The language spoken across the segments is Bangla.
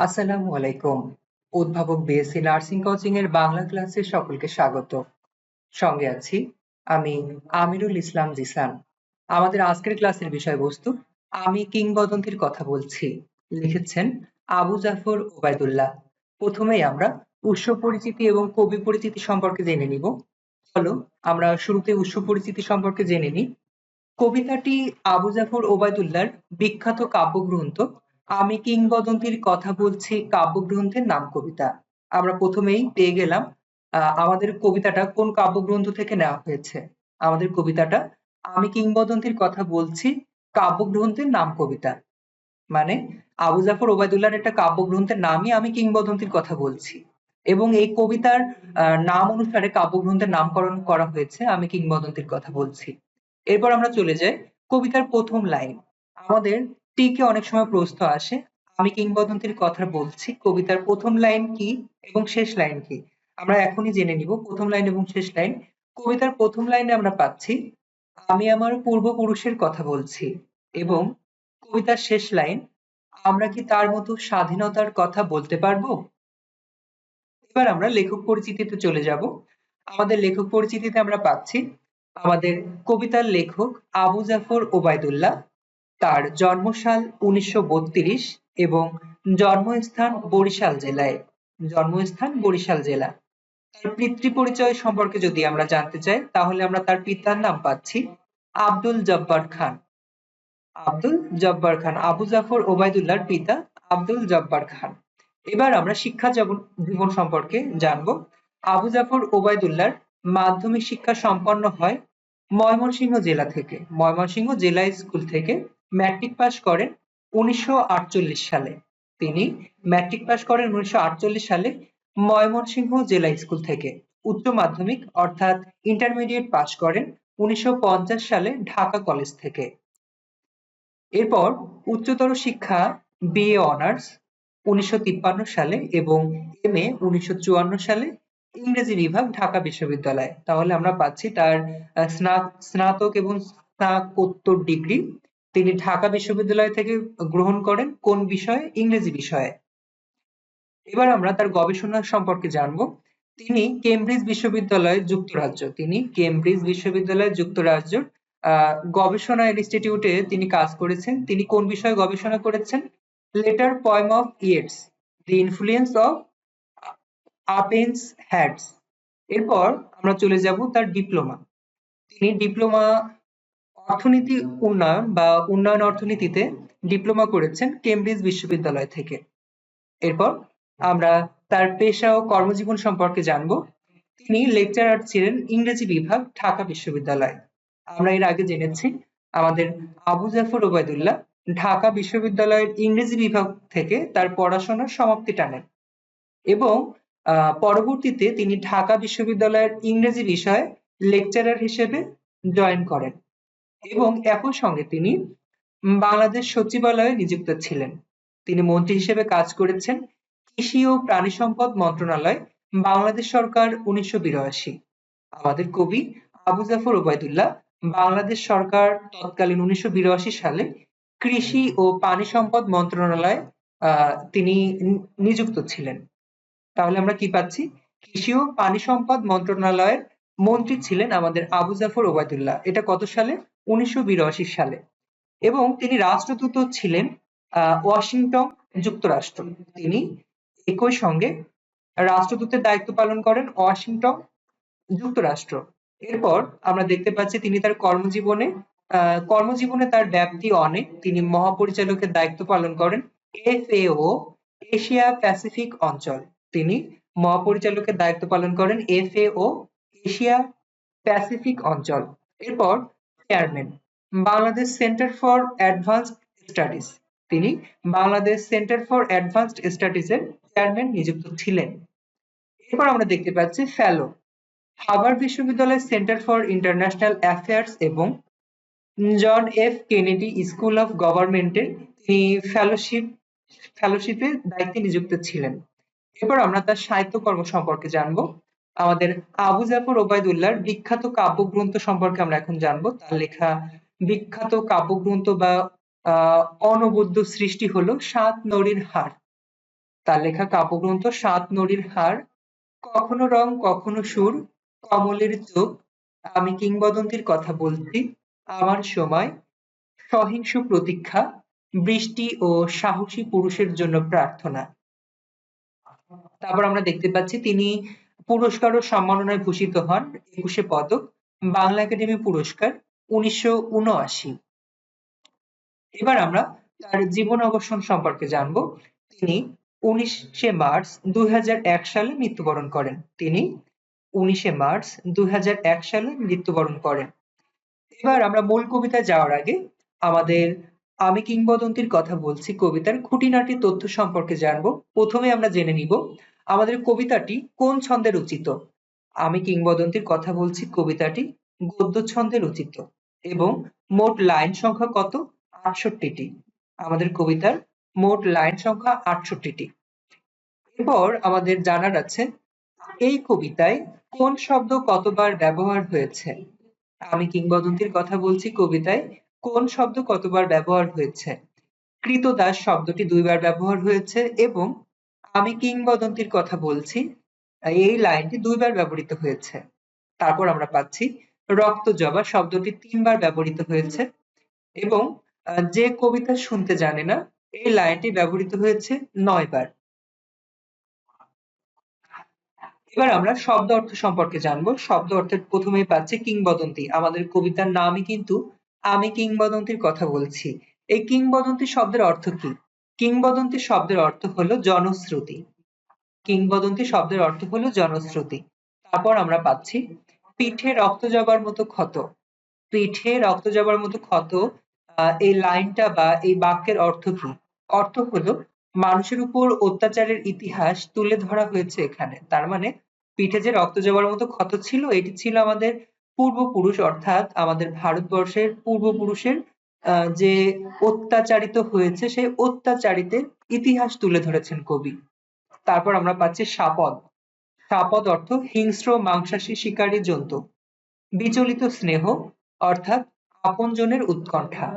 আসসালামু আলাইকুম। উদ্ভাবক বিএসসি নার্সিং কোচিং এর বাংলা ক্লাসে সকলকে স্বাগত। সঙ্গে আছি আমি আমিরুল ইসলাম জিসান। আমাদের আজকের ক্লাসের বিষয়বস্তু আমি কিংবদন্তির কথা বলছি। লিখেছেন আবু জাফর ওবায়দুল্লাহ। প্রথমেই আমরা উৎস পরিচিতি এবং কবি পরিচিতি সম্পর্কে জেনে নিব। চলো আমরা শুরুতে উৎস পরিচিতি সম্পর্কে জেনে নিই। কবিতাটি আবু জাফর ওবায়দুল্লাহর বিখ্যাত কাব্যগ্রন্থ আমি কিংবদন্তির কথা বলছি কাব্যগ্রন্থের নাম কবিতা। আমরা প্রথমেই পেয়ে গেলাম আমাদের কবিতাটা কোন কাব্যগ্রন্থ থেকে নেওয়া হয়েছে। আমাদের কবিতাটা আমি কিংবদন্তির কথা বলছি কাব্যগ্রন্থের নাম কবিতা। মানে আবু জাফর ওবায়দুল্লাহর একটা কাব্যগ্রন্থের নামই আমি কিংবদন্তির কথা বলছি, এবং এই কবিতার নাম অনুসারে কাব্যগ্রন্থের নামকরণ করা হয়েছে আমি কিংবদন্তির কথা বলছি। এরপর আমরা চলে যাই কবিতার প্রথম লাইন। আমাদের টিকে অনেক সময় প্রশ্ন আসে আমি কিংবদন্তির কথা বলছি কবিতার প্রথম লাইন কি এবং শেষ লাইন কি। আমরা এখনই জেনে নিব প্রথম লাইন এবং শেষ লাইন। কবিতার প্রথম লাইনে আমরা পাচ্ছি আমি আমার পূর্বপুরুষের কথা বলছি, এবং কবিতার শেষ লাইন আমরা কি তার মতো স্বাধীনতার কথা বলতে পারবো। এবার আমরা লেখক পরিচিতিতে চলে যাব। আমাদের লেখক পরিচিতিতে আমরা পাচ্ছি আমাদের কবিতার লেখক আবু জাফর ওবায়দুল্লাহ। তার জন্মসাল 1932 এবং জন্মস্থান বরিশাল জেলায়। জন্মস্থান বরিশাল জেলা। তার পিতৃ পরিচয় সম্পর্কে যদি আমরা জানতে চাই তাহলে আমরা তার পিতার নাম পাচ্ছি আব্দুল জব্বার খান। আব্দুল জব্বার খান, আবু জাফর ওবায়দুল্লাহর পিতা আব্দুল জব্বার খান। এবার আমরা শিক্ষা জীবন সম্পর্কে জানবো। আবু জাফর ওবায়দুল্লাহর মাধ্যমিক শিক্ষা সম্পন্ন হয় ময়মনসিংহ জেলা থেকে। ময়মনসিংহ জেলা স্কুল থেকে ম্যাট্রিক পাস করেন 1948 সালে। তিনি ম্যাট্রিক পাস করেন 1948 সালে ময়মনসিংহ জেলা স্কুল থেকে। উচ্চ মাধ্যমিক অর্থাৎ ইন্টারমিডিয়েট পাস করেন 1950 সালে ঢাকা কলেজ থেকে। এরপর উচ্চতর শিক্ষা বিএ অনার্স 1953 সালে এবং এমএ 1954 সালে ইংরেজি বিভাগ ঢাকা বিশ্ববিদ্যালয়। তাহলে আমরা পাচ্ছি তার স্নাতক এবং স্নাতকোত্তর ডিগ্রি তিনি ঢাকা বিশ্ববিদ্যালয় থেকে গ্রহণ করেন কোন বিষয়ে? ইংরেজি বিষয়ে। এবার আমরা তার গবেষণা সম্পর্কে জানবো। তিনি কেমব্রিজ বিশ্ববিদ্যালয় যুক্তরাজ্য তিনি কেমব্রিজ বিশ্ববিদ্যালয় যুক্তরাজ্য গবেষণা ইনস্টিটিউটে তিনি কাজ করেছেন। তিনি কোন বিষয়ে গবেষণা করেছেন? Letter poem of Yeats, the influence of আপেন্স hats. এরপর আমরা চলে যাব তার ডিপ্লোমা। তিনি ডিপ্লোমা অর্থনীতি উন্নয়ন বা উন্নয়ন অর্থনীতিতে ডিপ্লোমা করেছেন কেমব্রিজ বিশ্ববিদ্যালয় থেকে। এরপর আমরা তার পেশা ও কর্মজীবন সম্পর্কে জানব। তিনি লেকচারার ছিলেন ইংরেজি বিভাগ ঢাকা বিশ্ববিদ্যালয়। আমরা এর আগে জেনেছি আমাদের আবু জাফর ওবায়দুল্লাহ ঢাকা বিশ্ববিদ্যালয়ের ইংরেজি বিভাগ থেকে তার পড়াশোনার সমাপ্তি টানেন এবং পরবর্তীতে তিনি ঢাকা বিশ্ববিদ্যালয়ের ইংরেজি বিষয়ে লেকচারার হিসেবে জয়েন করেন এবং একই সঙ্গে তিনি বাংলাদেশ সচিবালয়ে নিযুক্ত ছিলেন। তিনি মন্ত্রী হিসেবে কাজ করেছেন কৃষি ও প্রাণী সম্পদ মন্ত্রণালয়, বাংলাদেশ সরকার 1982। আমাদের কবি আবু জাফর ওবায়দুল্লাহ বাংলাদেশ সরকার তৎকালীন 1982 সালে কৃষি ও পানি সম্পদ মন্ত্রণালয়ে তিনি নিযুক্ত ছিলেন। তাহলে আমরা কি পাচ্ছি? কৃষি ও পানি সম্পদ মন্ত্রণালয়ের মন্ত্রী ছিলেন আমাদের আবু জাফর ওবায়দুল্লাহ। এটা কত সালে? 1982 সালে। এবং তিনি রাষ্ট্রদূত ছিলেন ওয়াশিংটন যুক্তরাষ্ট্র। তিনি একই সঙ্গে রাষ্ট্রদূতের দায়িত্ব পালন করেন ওয়াশিংটন যুক্তরাষ্ট্র। এরপর আমরা দেখতে পাচ্ছি তিনি তার কর্মজীবনে তার ব্যাপ্তি অনেক। তিনি মহাপরিচালকের দায়িত্ব পালন করেন এফএও এশিয়া প্যাসিফিক অঞ্চল। তিনি মহাপরিচালকের দায়িত্ব পালন করেন এফএও এশিয়া প্যাসিফিক অঞ্চল। এরপর chairman Bangladesh centre for advanced studies. তিনি Bangladesh centre for advanced studies এর চেয়ারম্যান নিযুক্ত ছিলেন। এরপর আমরা দেখতে পাচ্ছি ফেলো হার্ভার্ড বিশ্ববিদ্যালয় সেন্টার ফর ইন্টারন্যাশনাল অ্যাফেয়ার্স এবং John F Kennedy school of গভর্নমেন্টের তিনি ফেলোশিপের দায়িত্বে নিযুক্ত ছিলেন। এরপর আমরা তার সাহিত্যকর্ম সম্পর্কে জানবো। আমাদের আবু জাফর ওবায়দুল্লাহর বিখ্যাত কাব্যগ্রন্থ সম্পর্কে আমরা এখন জানবো। তার লেখা বিখ্যাত কাব্যগ্রন্থ বা অনবদ্য সৃষ্টি হলো সাত নড়ির হার। তার লেখা কাব্যগ্রন্থ সাত নড়ির হার, কখনো রং কখনো সুর, কমলের চোখ, আমি কিংবদন্তির কথা বলছি, আমার সময়, সহিংস প্রতীক্ষা, বৃষ্টি ও সাহসী পুরুষের জন্য প্রার্থনা। তারপর আমরা দেখতে পাচ্ছি তিনি পুরস্কার ও সম্মাননায় ভূষিত হন ২১শে পদক, বাংলা একাডেমি পুরস্কার ১৯৭৯। এবার আমরা তার জীবন অবসান সম্পর্কে জানবো। তিনি ১৯শে মার্চ ২০০১ সালে মৃত্যুবরণ করেন। তিনি ১৯শে মার্চ ২০০১ সালে মৃত্যুবরণ করেন। এবার আমরা মূল কবিতায় যাওয়ার আগে আমাদের আমি কিংবদন্তির কথা বলছি কবিতার খুঁটিনাটি তথ্য সম্পর্কে জানবো। প্রথমে আমরা জেনে নিব আমাদের কবিতাটি কোন ছন্দে রচিত। আমি কিংবদন্তির কথা বলছি কবিতাটি গদ্য ছন্দে রচিত এবং মোট লাইন সংখ্যা কত? ৬৮টি। আমাদের কবিতার মোট লাইন সংখ্যা ৬৮টি। এরপর আমাদের জানার আছে এই কবিতায় কোন শব্দ কতবার ব্যবহার হয়েছে। আমি কিংবদন্তির কথা বলছি কবিতায় কোন শব্দ কতবার ব্যবহার হয়েছে। কৃতদাস শব্দটি ২ বার ব্যবহার হয়েছে এবং আমি কিংবদন্তির কথা বলছি এই লাইনটি ২ বার ব্যবহৃত হয়েছে। তারপর আমরা পাচ্ছি রক্তজবা শব্দটি ৩ বার ব্যবহৃত হয়েছে এবং যে কবিতা শুনতে জানে না এই লাইনটি ব্যবহৃত হয়েছে ৯ বার। এবার আমরা শব্দ অর্থ সম্পর্কে জানবো। শব্দ অর্থের প্রথমেই পাচ্ছি কিংবদন্তি। আমাদের কবিতার নামই কিন্তু আমি কিংবদন্তির কথা বলছি। এই কিংবদন্তি শব্দের অর্থ কি? কিংবদন্তি শব্দের অর্থ হলো জনশ্রুতি। কিংবদন্তি শব্দের অর্থ হলো জনশ্রুতি। তারপর আমরা পাচ্ছি পিঠে রক্ত জবার মতো ক্ষত। পিঠে রক্ত জবার মতো ক্ষত, এই লাইনটা বা এই বাক্যের অর্থ কি? অর্থ হলো মানুষের উপর অত্যাচারের ইতিহাস তুলে ধরা হয়েছে এখানে। তার মানে পিঠে যে রক্ত জবার মতো ক্ষত ছিল এটি ছিল আমাদের পূর্বপুরুষ অর্থাৎ আমাদের ভারতবর্ষের পূর্বপুরুষের যে অত্যাচারিত হয়েছে সেই অত্যাচারিতের ইতিহাস তুলে ধরেছেন কবি। তারপর আমরা পাচ্ছি শাপদ। শাপদ অর্থ হিংস্র মাংসাশী শিকারী জন্তু। বিচলিত স্নেহ অর্থাৎ আপনজনের উৎকণ্ঠা।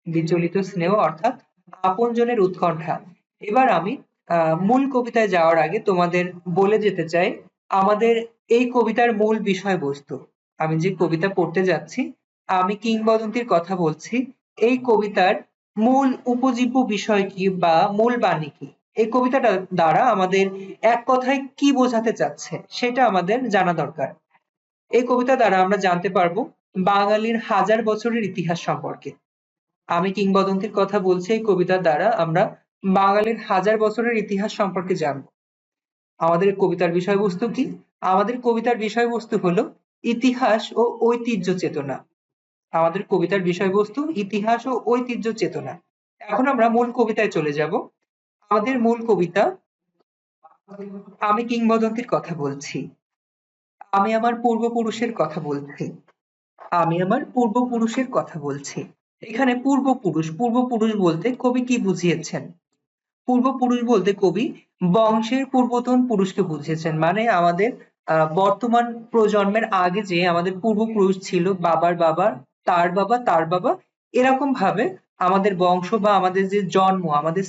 বিচলিত স্নেহ অর্থাৎ আপনজনের উৎকণ্ঠা। এবার আমি মূল কবিতায় যাওয়ার আগে তোমাদের বলে যেতে চাই আমাদের এই কবিতার মূল বিষয়বস্তু। আমি যে কবিতা পড়তে যাচ্ছি আমি কিংবদন্তির কথা বলছি, এই কবিতার মূল উপজীব্য বিষয় কি বা মূল বাণী কি, এই কবিতাটা দ্বারা আমাদের এক কথায় কি বোঝাতে চাচ্ছে সেটা আমাদের জানা দরকার। এই কবিতা দ্বারা আমরা জানতে পারবো বাঙালির হাজার বছরের ইতিহাস সম্পর্কে। আমি কিংবদন্তির কথা বলছি এই কবিতার দ্বারা আমরা বাঙালির হাজার বছরের ইতিহাস সম্পর্কে জানব। আমাদের কবিতার বিষয়বস্তু কি? আমাদের কবিতার বিষয়বস্তু হলো ইতিহাস ও ঐতিহ্য চেতনা। আমাদের কবিতার বিষয়বস্তু ইতিহাস ও ঐতিহ্য চেতনা। এখন আমরা মূল কবিতায় চলে যাব। আমাদের মূল কবিতা আমি কিংবদন্তির কথা বলছি। আমি আমার পূর্বপুরুষের কথা বলছি। আমি আমার পূর্বপুরুষের কথা বলছি। এখানে পূর্বপুরুষ, পূর্বপুরুষ বলতে কবি কি বুঝিয়েছেন? পূর্বপুরুষ বলতে কবি বংশের পূর্বতন পুরুষকে বুঝিয়েছেন। মানে আমাদের বর্তমান প্রজন্মের আগে যে আমাদের পূর্বপুরুষ ছিল, বাবার বাবা, তার বাবা, তার বাবা, এরকম ভাবে আমাদের বংশ বা আমাদের যে জন্ম, আমাদের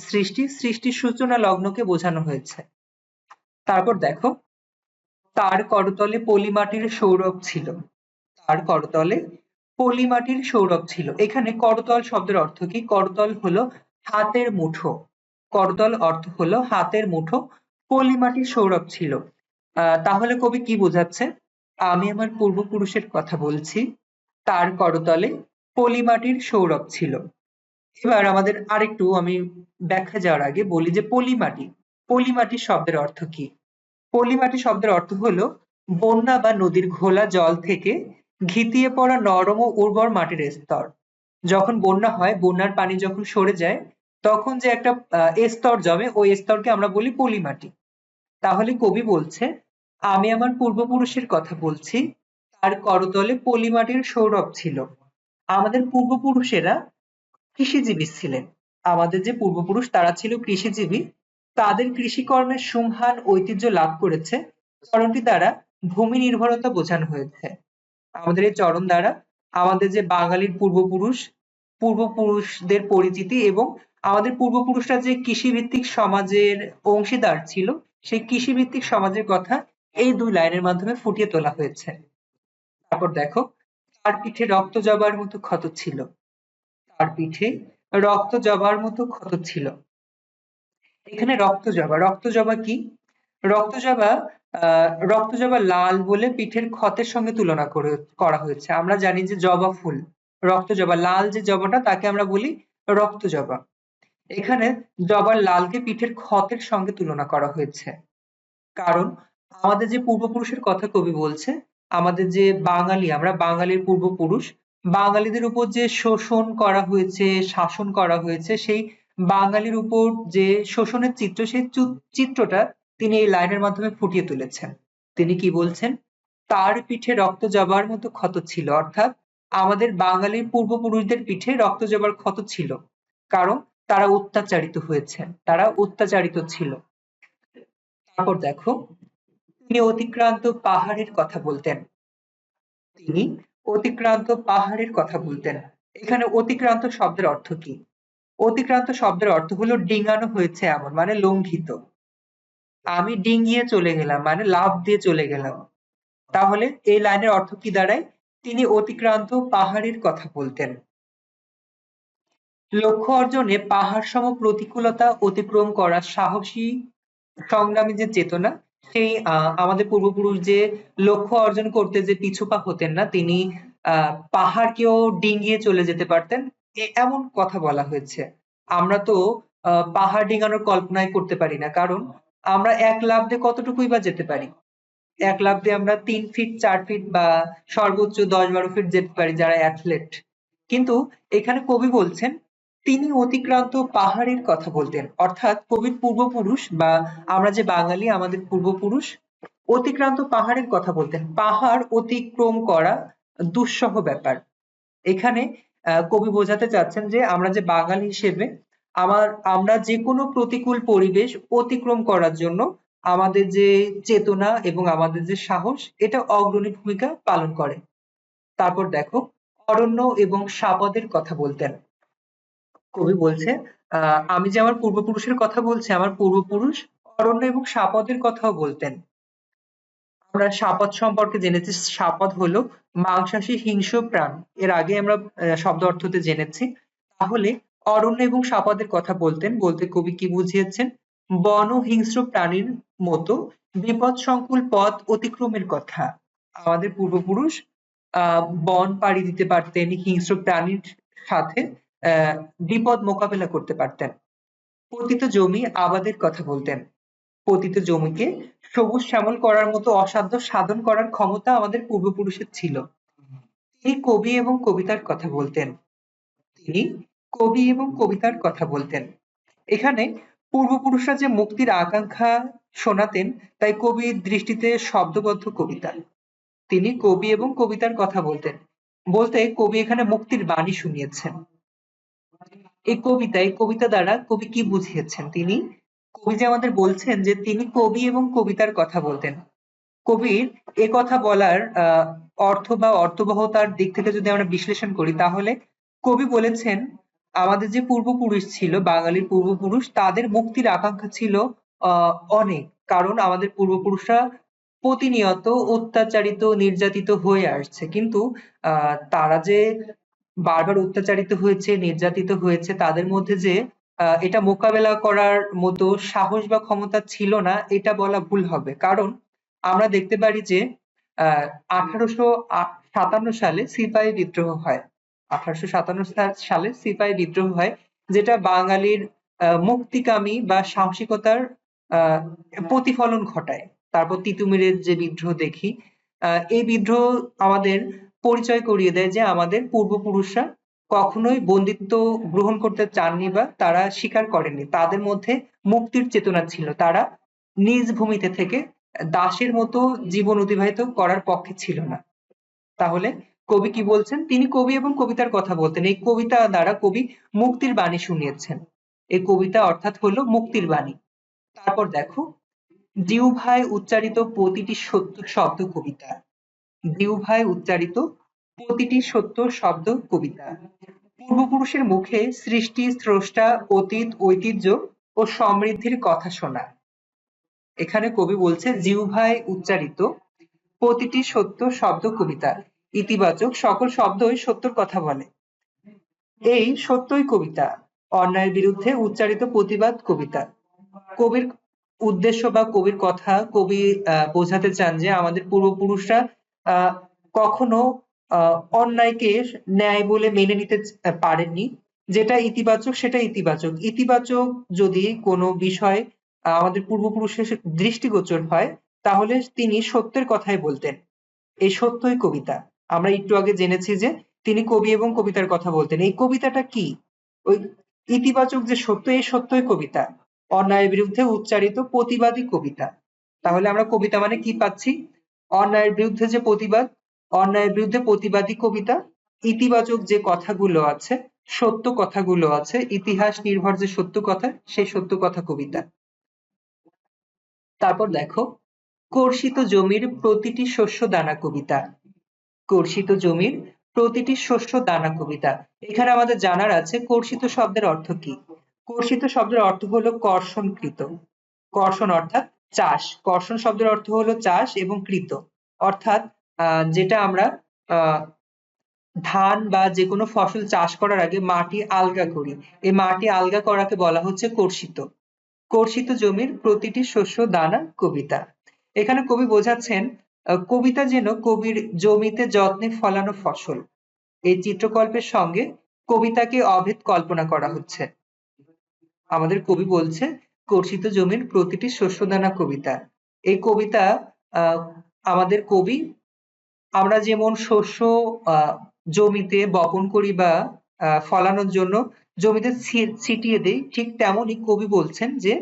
সৃষ্টির সূচনা লগ্নকে বোঝানো হয়েছে। তারপর দেখো, তার করতলে পলিমাটির সৌরভ ছিল। তার করতলে পলিমাটির সৌরভ ছিল। এখানে করতল শব্দের অর্থ কি? করতল হলো হাতের মুঠো। করতল অর্থ হলো হাতের মুঠো। পলিমাটির সৌরভ ছিল। তাহলে কবি কি বোঝাচ্ছে? আমি আমার পূর্বপুরুষের কথা বলছি, তার করতলে পলিমাটির সৌরভ ছিল। এবার আমাদের আরেকটু আমি ব্যাখ্যা যাওয়ার আগে বলি যে পলিমাটি, পলিমাটি শব্দের অর্থ কি? পলিমাটি শব্দের অর্থ হলো বন্যা বা নদীর ঘোলা জল থেকে ঘিতিয়ে পড়া নরম ও উর্বর মাটির স্তর। যখন বন্যা হয়, বন্যার পানি যখন সরে যায় তখন যে একটা স্তর জমে ওই স্তরকে আমরা বলি পলিমাটি। তাহলে কবি বলছে আমি আমার পূর্বপুরুষের কথা বলছি, তার করতলে পলিমাটির সৌরভ ছিল। আমাদের পূর্বপুরুষেরা কৃষিজীবী ছিলেন। আমাদের যে পূর্বপুরুষ তারা ছিল কৃষিজীবী। তাদের কৃষিকর্মের সুমহান ঐতিহ্য লাভ করেছে চরণটি দ্বারা ভূমি নির্ভরতা বোঝানো হয়েছে। আমাদের এই চরণ দ্বারা আমাদের যে বাঙালির পূর্বপুরুষ পূর্বপুরুষদের পরিচিতি এবং আমাদের পূর্বপুরুষরা যে কৃষিভিত্তিক সমাজের অংশীদার ছিল সেই কৃষিভিত্তিক সমাজের কথা এই 2 লাইনের মাধ্যমে ফুটিয়ে তোলা হয়েছে। তারপর দেখো, তার পিঠে রক্ত জবার মতো ক্ষত ছিল। তার পিঠে রক্ত জবার মতো ক্ষত ছিল। এখানে রক্তজবা কি? রক্তজবা রক্তজবা লাল বলে পিঠের ক্ষতের সঙ্গে তুলনা করা হয়েছে। আমরা জানি যে জবা ফুল, রক্তজবা লাল যে জবাটা তাকে আমরা বলি রক্তজবা। এখানে জবার লালকে পিঠের ক্ষতের সঙ্গে তুলনা করা হয়েছে। কারণ আমাদের যে পূর্বপুরুষের কথা কবি বলছে, আমাদের যে বাঙালি, আমরা বাঙালির পূর্বপুরুষ, বাঙালিদের উপর যে শোষণ করা হয়েছে, শাসন করা হয়েছে, সেই বাঙালির উপর যে শোষণের চিত্র, সেই চিত্রটা তিনি এই লাইনের মাধ্যমে ফুটিয়ে তুলেছেন। তিনি কি বলছেন? তার পিঠে রক্ত জবার মতো ক্ষত ছিল, অর্থাৎ আমাদের বাঙালির পূর্বপুরুষদের পিঠে রক্ত জবার ক্ষত ছিল, কারণ তারা অত্যাচারিত হয়েছে, তারা অত্যাচারিত ছিল। তারপর দেখো, তিনি অতিক্রান্ত পাহাড়ের কথা বলতেন। তিনি অতিক্রান্ত পাহাড়ের কথা বলতেন। এখানে অতিক্রান্ত শব্দের অর্থ কি? অতিক্রান্ত শব্দের অর্থ হলো ডিঙানো হয়েছে এমন, মানে লঙ্ঘিত। আমি ডিঙিয়ে চলে গেলাম মানে লাফ দিয়ে চলে গেলাম। তাহলে এই লাইনের অর্থ কি দাঁড়ায়? তিনি অতিক্রান্ত পাহাড়ের কথা বলতেন। লক্ষ্য অর্জনে পাহাড় সম প্রতিকূলতা অতিক্রম করা সাহসী সংগ্রামী যে চেতনা, সেই আমাদের পূর্বপুরুষ যে লক্ষ্য অর্জন করতে যে পিছুপা হতেন না, তিনি পাহাড়কেও ডিঙ্গিয়ে চলে যেতে পারতেন, এমন কথা বলা হয়েছে। আমরা তো পাহাড় ডিঙানোর কল্পনাই করতে পারি না, কারণ আমরা এক লাফ দিয়ে কতটুকুই বা যেতে পারি। এক লাফ দিয়ে আমরা 3 ফিট 4 ফিট বা সর্বোচ্চ 10-12 ফিট যেতে পারি যারা অ্যাথলেট। কিন্তু এখানে কবি বলছেন তিনি অতিক্রান্ত পাহাড়ের কথা বলতেন, অর্থাৎ কবির পূর্বপুরুষ বা আমরা যে বাঙালি আমাদের পূর্বপুরুষ অতিক্রান্ত পাহাড়ের কথা বলতেন। পাহাড় অতিক্রম করা দুঃসহ ব্যাপার। এখানে কবি বোঝাতে চাচ্ছেন যে আমরা যে বাঙালি হিসেবে আমরা যে কোনো প্রতিকূল পরিবেশ অতিক্রম করার জন্য আমাদের যে চেতনা এবং আমাদের যে সাহস, এটা অগ্রণী ভূমিকা পালন করে। তারপর দেখো, অরণ্য এবং সাপদের কথা বলতেন। কবি বলছে আমি যে আমার পূর্বপুরুষের কথা বলছি, আমার পূর্বপুরুষ অরণ্য এবং সাপদের কথাও বলতেন। আমরা সাপদ সম্পর্কে জেনেছি, সাপদ হলো মাংসাশী হিংস্র প্রাণ। এর আগে আমরা শব্দ অর্থতে জেনেছি। তাহলে অরণ্য এবং সাপদের কথা বলতেন বলতে কবি কি বুঝিয়েছেন? বন ও হিংস্র প্রাণীর মতো বিপদ সংকুল পথ অতিক্রমের কথা। আমাদের পূর্বপুরুষ বন পাড়ি দিতে পারতেন, হিংস্র প্রাণীর সাথে বিপদ মোকাবেলা করতে পারতেন। পতিত জমি আবাদের কথা বলতেন। পতিত জমিকে সবুজ শ্যামল করার মতো অসাধ্য সাধন করার ক্ষমতা আমাদের পূর্বপুরুষের ছিল। তিনি কবি এবং কবিতার কথা বলতেন। তিনি কবি এবং কবিতার কথা বলতেন। এখানে পূর্বপুরুষরা যে মুক্তির আকাঙ্ক্ষা শোনাতেন, তাই কবির দৃষ্টিতে শব্দবদ্ধ কবিতা। তিনি কবি এবং কবিতার কথা বলতেন বলতে কবি এখানে মুক্তির বাণী শুনিয়েছেন। এই কবিতা দ্বারা কবি কি বুঝিয়েছেন? কবি যে আমাদের বলছেন যে তিনি কবি এবং কবিতার কথা বলতেন। কবির এ কথা বলার অর্থ বা অর্থবহতার দিক থেকে যদি আমরা বিশ্লেষণ করি, তাহলে কবি বলেছেন আমাদের যে পূর্বপুরুষ ছিল, বাঙালির পূর্বপুরুষ, তাদের মুক্তির আকাঙ্ক্ষা ছিল অনেক। কারণ আমাদের পূর্বপুরুষরা প্রতিনিয়ত অত্যাচারিত নির্যাতিত হয়ে আসছে, কিন্তু তারা যে বারবার অত্যাচারিত হয়েছে, নির্যাতিত হয়েছে, তাদের মধ্যে যে এটা মোকাবেলা করার মতো সাহস বা ক্ষমতা ছিল না, এটা বলা ভুল হবে। কারণ আমরা দেখতে পারি যে 1857 সালে সিপাহী বিদ্রোহ হয়। 1857 সালে সিপাহী বিদ্রোহ হয়, যেটা বাঙালির মুক্তিকামী বা সাহসিকতার প্রতিফলন ঘটায়। তারপর তিতুমিরের যে বিদ্রোহ দেখি, এই বিদ্রোহ আমাদের পরিচয় করিয়ে দেয় যে আমাদের পূর্বপুরুষরা কখনোই বন্দিত্ব গ্রহণ করতে চাননি বা তারা স্বীকার করেননি। তাদের মধ্যে মুক্তির চেতনা ছিল। তারা নিজ ভূমিতে থেকে দাসের মতো জীবন অতিবাহিত করার পক্ষে ছিল না। তাহলে কবি কি বলছেন? তিনি কবি এবং কবিতার কথা বলতেন। এই কবিতা দ্বারা কবি মুক্তির বাণী শুনিয়েছেন। এই কবিতা অর্থাৎ হলো মুক্তির বাণী। তারপর দেখো, জিহ্বায় উচ্চারিত প্রতিটি সত্য শব্দ কবিতা। জিহ্বায় উচ্চারিত প্রতিটি সত্য শব্দ কবিতা। পূর্বপুরুষের মুখে সৃষ্টি, স্রষ্টা, অতীত, ঐতিহ্য ও সমৃদ্ধির কথা শোনা। এখানে কবি বলছে জিহ্বায় উচ্চারিত প্রতিটি সত্য শব্দ কবিতা। ইতিবাচক সকল শব্দই সত্যর কথা বলে। এই সত্যই কবিতা। অন্যায়ের বিরুদ্ধে উচ্চারিত প্রতিবাদ কবিতা। কবির উদ্দেশ্য বা কবির কথা কবি বোঝাতে চান যে আমাদের পূর্বপুরুষরা আহ, কখনো অন্যায়কে ন্যায় বলে মেনে নিতে পারেননি। যেটা ইতিবাচক সেটা ইতিবাচক। ইতিবাচক যদি কোনো বিষয় আমাদের পূর্বপুরুষের দৃষ্টিগোচর হয়, তাহলে তিনি সত্যের কথাই বলতেন। এই সত্যই কবিতা। আমরা একটু আগে জেনেছি যে তিনি কবি এবং কবিতার কথা বলতেন। এই কবিতাটা কি? ওই ইতিবাচক যে সত্য, এই সত্যই কবিতা। অন্যায়ের বিরুদ্ধে উচ্চারিত প্রতিবাদী কবিতা। তাহলে আমরা কবিতা মানে কি পাচ্ছি? অন্যায়ের বিরুদ্ধে যে প্রতিবাদ, অন্যায়ের বিরুদ্ধে প্রতিবাদী কবিতা, ইতিবাচক যে কথাগুলো আছে, সত্য কথাগুলো আছে, ইতিহাস নির্ভর যে সত্য কথা, সেই সত্য কথা কবিতা। তারপর দেখো, কর্ষিত জমির প্রতিটি শস্য দানা কবিতা। কর্ষিত জমির প্রতিটি শস্য দানা কবিতা। এখানে আমাদের জানার আছে কর্ষিত শব্দের অর্থ কি। কর্ষিত শব্দের অর্থ হলো কর্ষণকৃত। কর্ষণ অর্থাৎ চাষ। কর্ষণ শব্দের অর্থ হলো চাষ এবং কৃত অর্থাৎ যেটা আমরা আহ ধান বা যে কোনো ফসল চাষ করার আগে মাটি আলগা করি, এই মাটি আলগা করাকে বলা হচ্ছে কর্ষিত। কর্ষিত জমির প্রতিটি শস্য দানা কবিতা। এখানে কবি বোঝাচ্ছেন কবিতা যেন কবির জমিতে যত্নে ফলানো ফসল। এই চিত্রকল্পের সঙ্গে কবিতাকে অভেদ কল্পনা করা হচ্ছে। আমাদের কবি বলছে কর্ষিত জমির প্রতিটি শস্যদানা কবিতা। এই কবিতা আহ আমাদের কবি, আমরা যেমন শস্য জমিতে বপন করি বা ফলানোর জন্য জমিতে ছিটিয়ে দেই, ঠিক তেমনই কবি বলছেন যে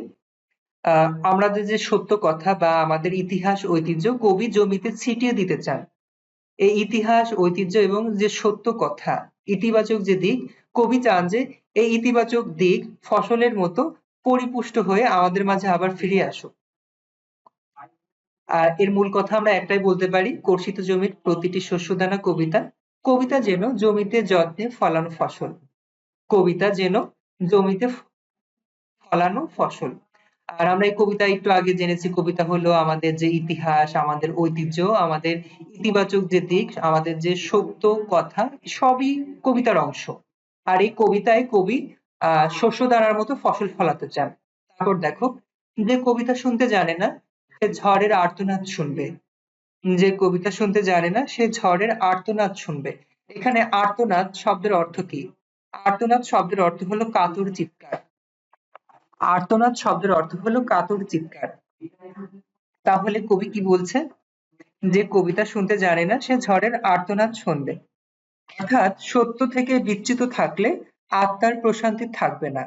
আমাদের যে সত্য কথা বা আমাদের ইতিহাস ঐতিহ্য কবি জমিতে ছিটিয়ে দিতে চান। এই ইতিহাস ঐতিহ্য এবং যে সত্য কথা, ইতিবাচক যে দিক, কবি চান যে এই ইতিবাচক দিক ফসলের মতো পরিপুষ্ট হয়ে আমাদের মাঝে আবার ফিরে আসুক। আর এর মূল কথা আমরা একটাই বলতে পারি, কর্ষিত জমির প্রতিটি শস্যদানা কবিতা। কবিতা যেন জমিতে যত্নে ফলানো ফসল। কবিতা যেন জমিতে ফলানো ফসল। আর আমরা এই কবিতা একটু আগে জেনেছি কবিতা হলো আমাদের যে ইতিহাস, আমাদের ঐতিহ্য, আমাদের ইতিবাচক যে দিক, আমাদের যে সত্য কথা, সবই কবিতার অংশ। আর এই কবিতায় কবি শস্য দানার মতো ফসল ফলাতে চান। তারপর দেখো, যে কবিতা শুনতে জানে না সে ঝড়ের আর্তনাদ শুনবে। যে কবিতা শুনতে জানে না সে ঝড়ের আর্তনাদ শুনবে। এখানে আর্তনাদ শব্দের অর্থ কি? আর্তনাদ শব্দের অর্থ হলো কাতর চিৎকার। আর্তনাদ শব্দের অর্থ হলো কাতর চিৎকার। তাহলে কবি কি বলছে? যে কবিতা শুনতে জানে না সে ঝড়ের আর্তনাদ শুনবে। অর্থাৎ সত্য থেকে বিচ্যুত থাকলে আত্মার প্রশান্তি থাকবে না,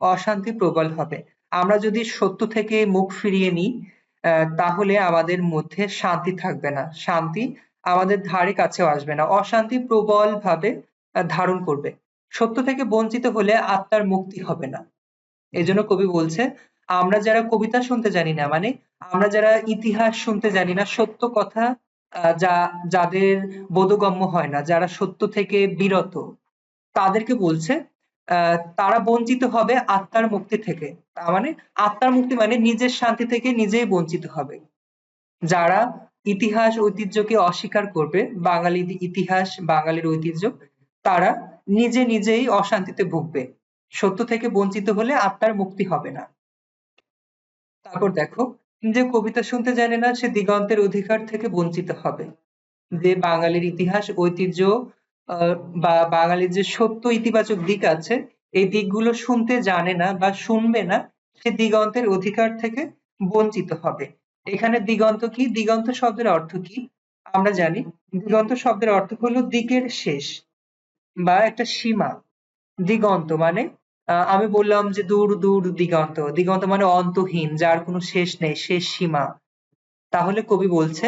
অশান্তি প্রবল হবে। আমরা যদি সত্য থেকে মুখ ফিরিয়ে নিই, তাহলে আমাদের মধ্যে শান্তি থাকবে না, শান্তি আমাদের ধারে কাছেও আসবে না, অশান্তি প্রবল ভাবে ধারণ করবে। সত্য থেকে বঞ্চিত হলে আত্মার মুক্তি হবে না। এজন্য কবি বলছে আমরা যারা কবিতা শুনতে জানি না, মানে আমরা যারা ইতিহাস শুনতে জানি না, সত্য কথা যাদের বোধগম্য হয় না, যারা সত্য থেকে বিরত, তাদেরকে বলছে তারা বঞ্চিত হবে আত্মার মুক্তি থেকে। তার মানে আত্মার মুক্তি মানে নিজের শান্তি থেকে নিজেই বঞ্চিত হবে। যারা ইতিহাস ঐতিহ্যকে অস্বীকার করবে, বাঙালি ইতিহাস বাঙালির ঐতিহ্য, তারা নিজে নিজেই অশান্তিতে ভুগবে। সত্য থেকে বঞ্চিত হলে আত্মার মুক্তি হবে না। তারপর দেখো, যে কবিতা শুনতে জানে না সে দিগন্তের অধিকার থেকে বঞ্চিত হবে। যে বাঙালির ইতিহাস ঐতিহ্য বা বাঙালির যে সত্য ইতিবাচক দিক আছে, এই দিকগুলো শুনতে জানে না বা শুনবে না, সে দিগন্তের অধিকার থেকে বঞ্চিত হবে। এখানে দিগন্ত কি? দিগন্ত শব্দের অর্থ কি আমরা জানি। দিগন্ত শব্দের অর্থ হলো দিকের শেষ বা একটা সীমা। দিগন্ত মানে আমি বললাম যে দূর দূর দিগন্ত, দিগন্ত মানে অন্তহীন, যার কোনো শেষ নেই, শেষ সীমা। তাহলে কবি বলছে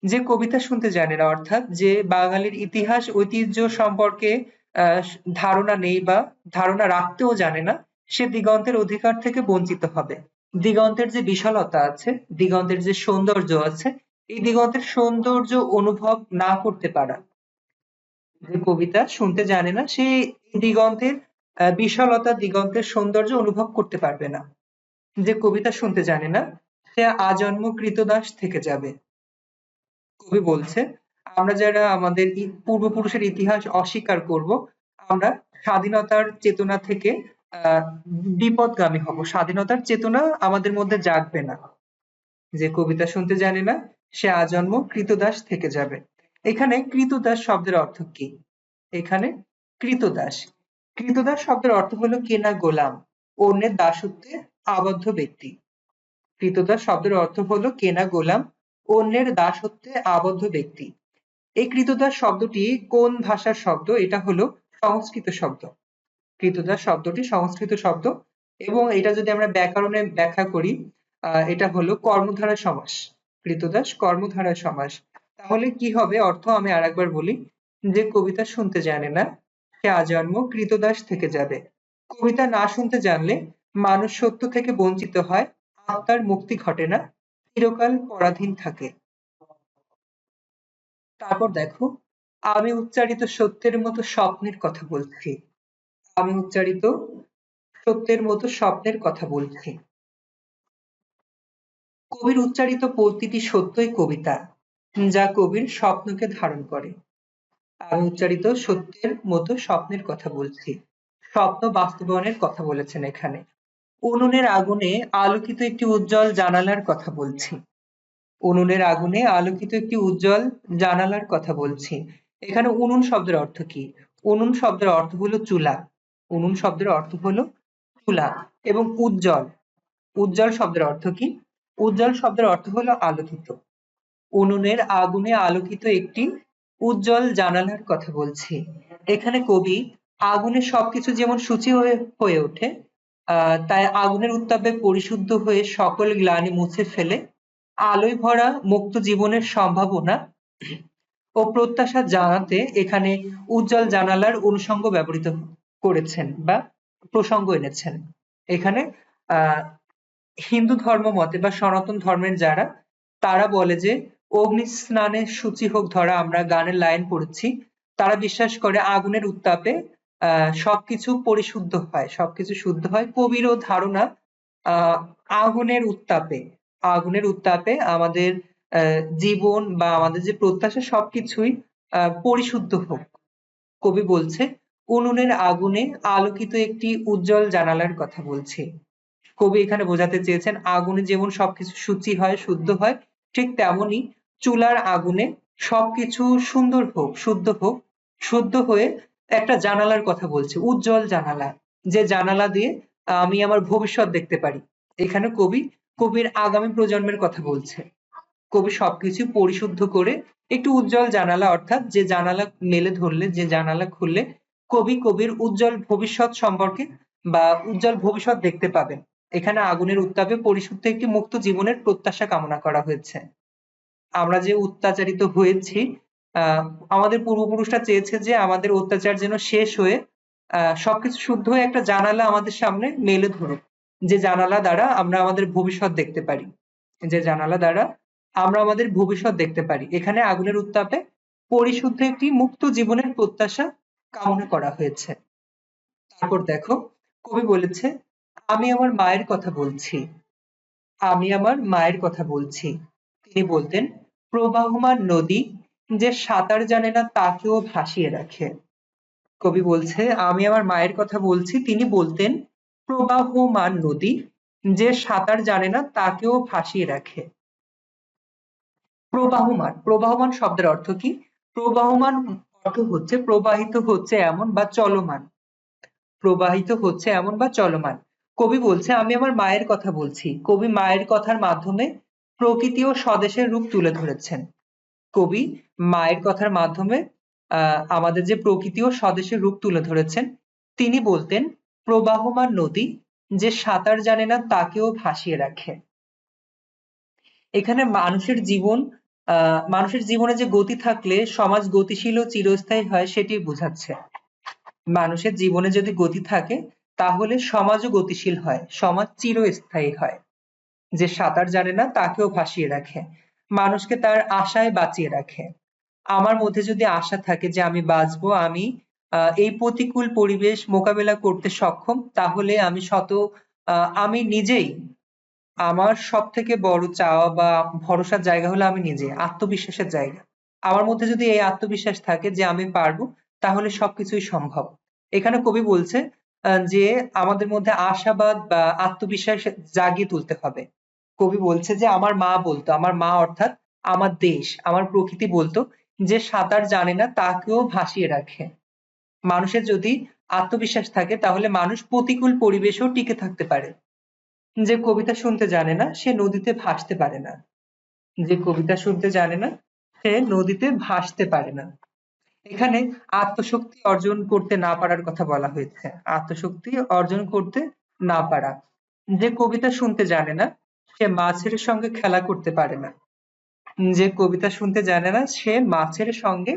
যে কবিতা শুনতে জানে না, অর্থাৎ যে বাঙালির ইতিহাস ঐতিহ্য সম্পর্কে আহ ধারণা নেই বা ধারণা রাখতেও জানে না, সে দিগন্তের অধিকার থেকে বঞ্চিত হবে। দিগন্তের যে বিশালতা আছে, দিগন্তের যে সৌন্দর্য আছে, এই দিগন্তের সৌন্দর্য অনুভব না করতে পারা, যে কবিতা শুনতে জানে না সে দিগন্তের বিশালতা দিগন্তের সৌন্দর্য অনুভব করতে পারবে না। যে কবিতা শুনতে জানে না সে আজন্ম কৃতদাস থেকে যাবে। কবি বলছে আমরা যারা আমাদের পূর্বপুরুষের ইতিহাস অস্বীকার করব, আমরা স্বাধীনতার চেতনা থেকে আহ বিপদগামী হব, স্বাধীনতার চেতনা আমাদের মধ্যে জাগবে না। যে কবিতা শুনতে জানে না সে আজন্ম কৃতদাস থেকে যাবে। এখানে কৃতদাস শব্দের অর্থ কি? এখানে কৃতদাস কৃতদাস শব্দের অর্থ হলো কেনা গোলাম, অন্যের দাসত্বে আবদ্ধ ব্যক্তি। কৃতদাস শব্দের অর্থ হলো কেনা গোলাম, অন্যের দাসত্বে আবদ্ধ ব্যক্তি। এই কৃতদাস শব্দটি কোন ভাষার শব্দ? এটা হলো সংস্কৃত শব্দ। কৃতদাস শব্দটি সংস্কৃত শব্দ এবং এটা যদি আমরা ব্যাকরণে ব্যাখ্যা করি, এটা হলো কর্মধারয় সমাস। কৃতদাস কর্মধারয় সমাস। তাহলে কি হবে অর্থ? আমি আরেকবার বলি, যে কবিতা শুনতে জানে না সে আজন্ম কৃতদাস থেকে যাবে। কবিতা না শুনতে জানলে মানুষ সত্য থেকে বঞ্চিত হয়, আত্মার মুক্তি ঘটে না, চিরকাল পরাধীন থাকে। তারপর দেখো, আমি উচ্চারিত সত্যের মতো স্বপ্নের কথা বলছি। আমি উচ্চারিত সত্যের মতো স্বপ্নের কথা বলছি। কবির উচ্চারিত প্রতিটি সত্যই কবিতা, যা কবির স্বপ্নকে ধারণ করে। আমি উচ্চারিত সত্যের মতো স্বপ্নের কথা বলছি। স্বপ্ন বাস্তবায়নের কথা বলেছেন এখানে। উনুনের আগুনে আলোকিত একটি উজ্জ্বল জানালার কথা বলছি। উনুনের আগুনে আলোকিত একটি উজ্জ্বল জানালার কথা বলছি। এখানে উনুন শব্দের অর্থ কি? উনুন শব্দের অর্থ হলো চুলা। উনুন শব্দের অর্থ হলো চুলা। এবং উজ্জ্বল, উজ্জ্বল শব্দের অর্থ কি? উজ্জ্বল শব্দের অর্থ হলো আলোকিত। উনুনের আগুনে আলোকিত একটি উজ্জ্বল জানালার কথা বলছি। এখানে কবি আগুনে সবকিছু যেমন সূচি হয়ে ওঠে, তাই আগুনের উত্তাপে পরিশুদ্ধ হয়ে সকল গ্লানি মুছে ফেলে আলোয় ভরা মুক্ত জীবনের সম্ভাবনা ও প্রত্যাশা জানাতে এখানে উজ্জ্বল জানালার অনুষঙ্গ ব্যবহৃত করেছেন বা প্রসঙ্গ এনেছেন। এখানে আহ হিন্দু ধর্ম মতে বা সনাতন ধর্মের যারা, তারা বলে যে অগ্নি স্নানে শুচি হোক ধরা, আমরা গানের লাইন পড়েছি। তারা বিশ্বাস করে আগুনের উত্তাপে সবকিছু পরিশুদ্ধ হয়, সবকিছু শুদ্ধ হয়। কবিরও ধারণা আহ আগুনের উত্তাপে, আগুনের উত্তাপে আমাদের জীবন বা আমাদের যে প্রত্যাশা সবকিছুই পরিশুদ্ধ হোক। কবি বলছে উনুনের আগুনে আলোকিত একটি উজ্জ্বল জানালার কথা বলছি। কবি এখানে বোঝাতে চেয়েছেন আগুনে যেমন সবকিছু শুচি হয়, শুদ্ধ হয়, ঠিক তেমনি চুলার আগুনে সবকিছু সুন্দর হোক, শুদ্ধ হোক। শুদ্ধ হয়ে একটা জানালার কথা বলছে, উজ্জ্বল জানালা, যে জানালা দিয়ে আমি আমার ভবিষ্যৎ দেখতে পারি। এখানে কবি কবির আগামী প্রজন্মের কথা বলছে। কবি সবকিছু পরিশুদ্ধ করে একটু উজ্জ্বল জানালা, অর্থাৎ যে জানালা মেলে ধরলে, যে জানালা খুললে কবি কবির উজ্জ্বল ভবিষ্যৎ সম্পর্কে বা উজ্জ্বল ভবিষ্যৎ দেখতে পাবেন। এখানে আগুনের উত্তাপে পরিশুদ্ধ একটি মুক্ত জীবনের প্রত্যাশা কামনা করা হয়েছে। আমরা যে অত্যাচারিত হয়েছি, আহ আমাদের পূর্বপুরুষরা চেয়েছে যে আমাদের অত্যাচার যেন শেষ হয়ে সবকিছু শুদ্ধ হয়ে একটা জানালা আমাদের সামনে মেলে ধরুক, যে জানালা দ্বারা আমরা আমাদের ভবিষ্যৎ দেখতে পারি, যে জানালা দ্বারা আমরা আমাদের ভবিষ্যৎ দেখতে পারি। এখানে আগুনের উত্তাপে পরিশুদ্ধ একটি মুক্ত জীবনের প্রত্যাশা কামনা করা হয়েছে। তারপর দেখো, কবি বলেছে আমি আমার মায়ের কথা বলছি। আমি আমার মায়ের কথা বলছি। তিনি বলতেন প্রবাহমান নদী যে সাঁতার জানে না তাকেও ভাসিয়ে রাখে। কবি বলছে আমি আমার মায়ের কথা বলছি। তিনি বলতেন প্রবাহমান নদী যে সাঁতার জানে না তাকেও ভাসিয়ে রাখে। প্রবাহমান, প্রবাহমান শব্দের অর্থ কি? প্রবাহমান অর্থ হচ্ছে প্রবাহিত হচ্ছে এমন বা চলমান। প্রবাহিত হচ্ছে এমন বা চলমান। কবি বলছে আমি আমার মায়ের কথা বলছি। কবি মায়ের কথার মাধ্যমে প্রকৃতি ও স্বদেশের রূপ তুলে ধরেছেন। কবি মায়ের কথার মাধ্যমে আমাদের যে প্রকৃতি ও স্বদেশের রূপ তুলে ধরেছেন। তিনি বলতেন প্রবাহমান নদী যে সাঁতার জানে না তাকেও ভাসিয়ে রাখে। এখানে মানুষের জীবন, মানুষের জীবনে যে গতি থাকলে সমাজ গতিশীল ও চিরস্থায়ী হয় সেটি বোঝাচ্ছে। মানুষের জীবনে যদি গতি থাকে তাহলে সমাজও গতিশীল হয়, সমাজ চিরস্থায়ী হয়। যে সাঁতার জানে না তাকেও ভাসিয়ে রাখে, মানুষকে তার আশায় বাঁচিয়ে রাখে। আমার মধ্যে যদি আশা থাকে যে আমি বাঁচবো, আমি এই প্রতিকূল পরিবেশ মোকাবেলা করতে সক্ষম, তাহলে আমি নিজেই আমার সবথেকে বড় চাওয়া বা ভরসার জায়গা হলো আমি নিজে, আত্মবিশ্বাসের জায়গা। আমার মধ্যে যদি এই আত্মবিশ্বাস থাকে যে আমি পারবো, তাহলে সবকিছুই সম্ভব। এখানে কবি বলছে যে আমাদের মধ্যে আশাবাদ বা আত্মবিশ্বাস জাগিয়ে তুলতে হবে। কবি বলছে যে আমার মা অর্থাৎ আমার দেশ, আমার প্রকৃতি বলতো যে সাঁতার জানে না তাকেও ভাসিয়ে রাখে। মানুষের যদি আত্মবিশ্বাস থাকে তাহলে মানুষ প্রতিকূল পরিবেশেও টিকে থাকতে পারে। যে কবিতা শুনতে জানে না সে নদীতে ভাসতে পারে না। যে কবিতা শুনতে জানে না সে নদীতে ভাসতে পারে না। এখানে আত্মশক্তি অর্জন করতে না পারার কথা বলা হয়েছে। আত্মশক্তি অর্জন করতে না পারা। যে কবিতা শুনতে জানে না সে মাছের সঙ্গে খেলা করতে পারে না। যে কবিতা শুনতে জানে না সে মাছের সঙ্গে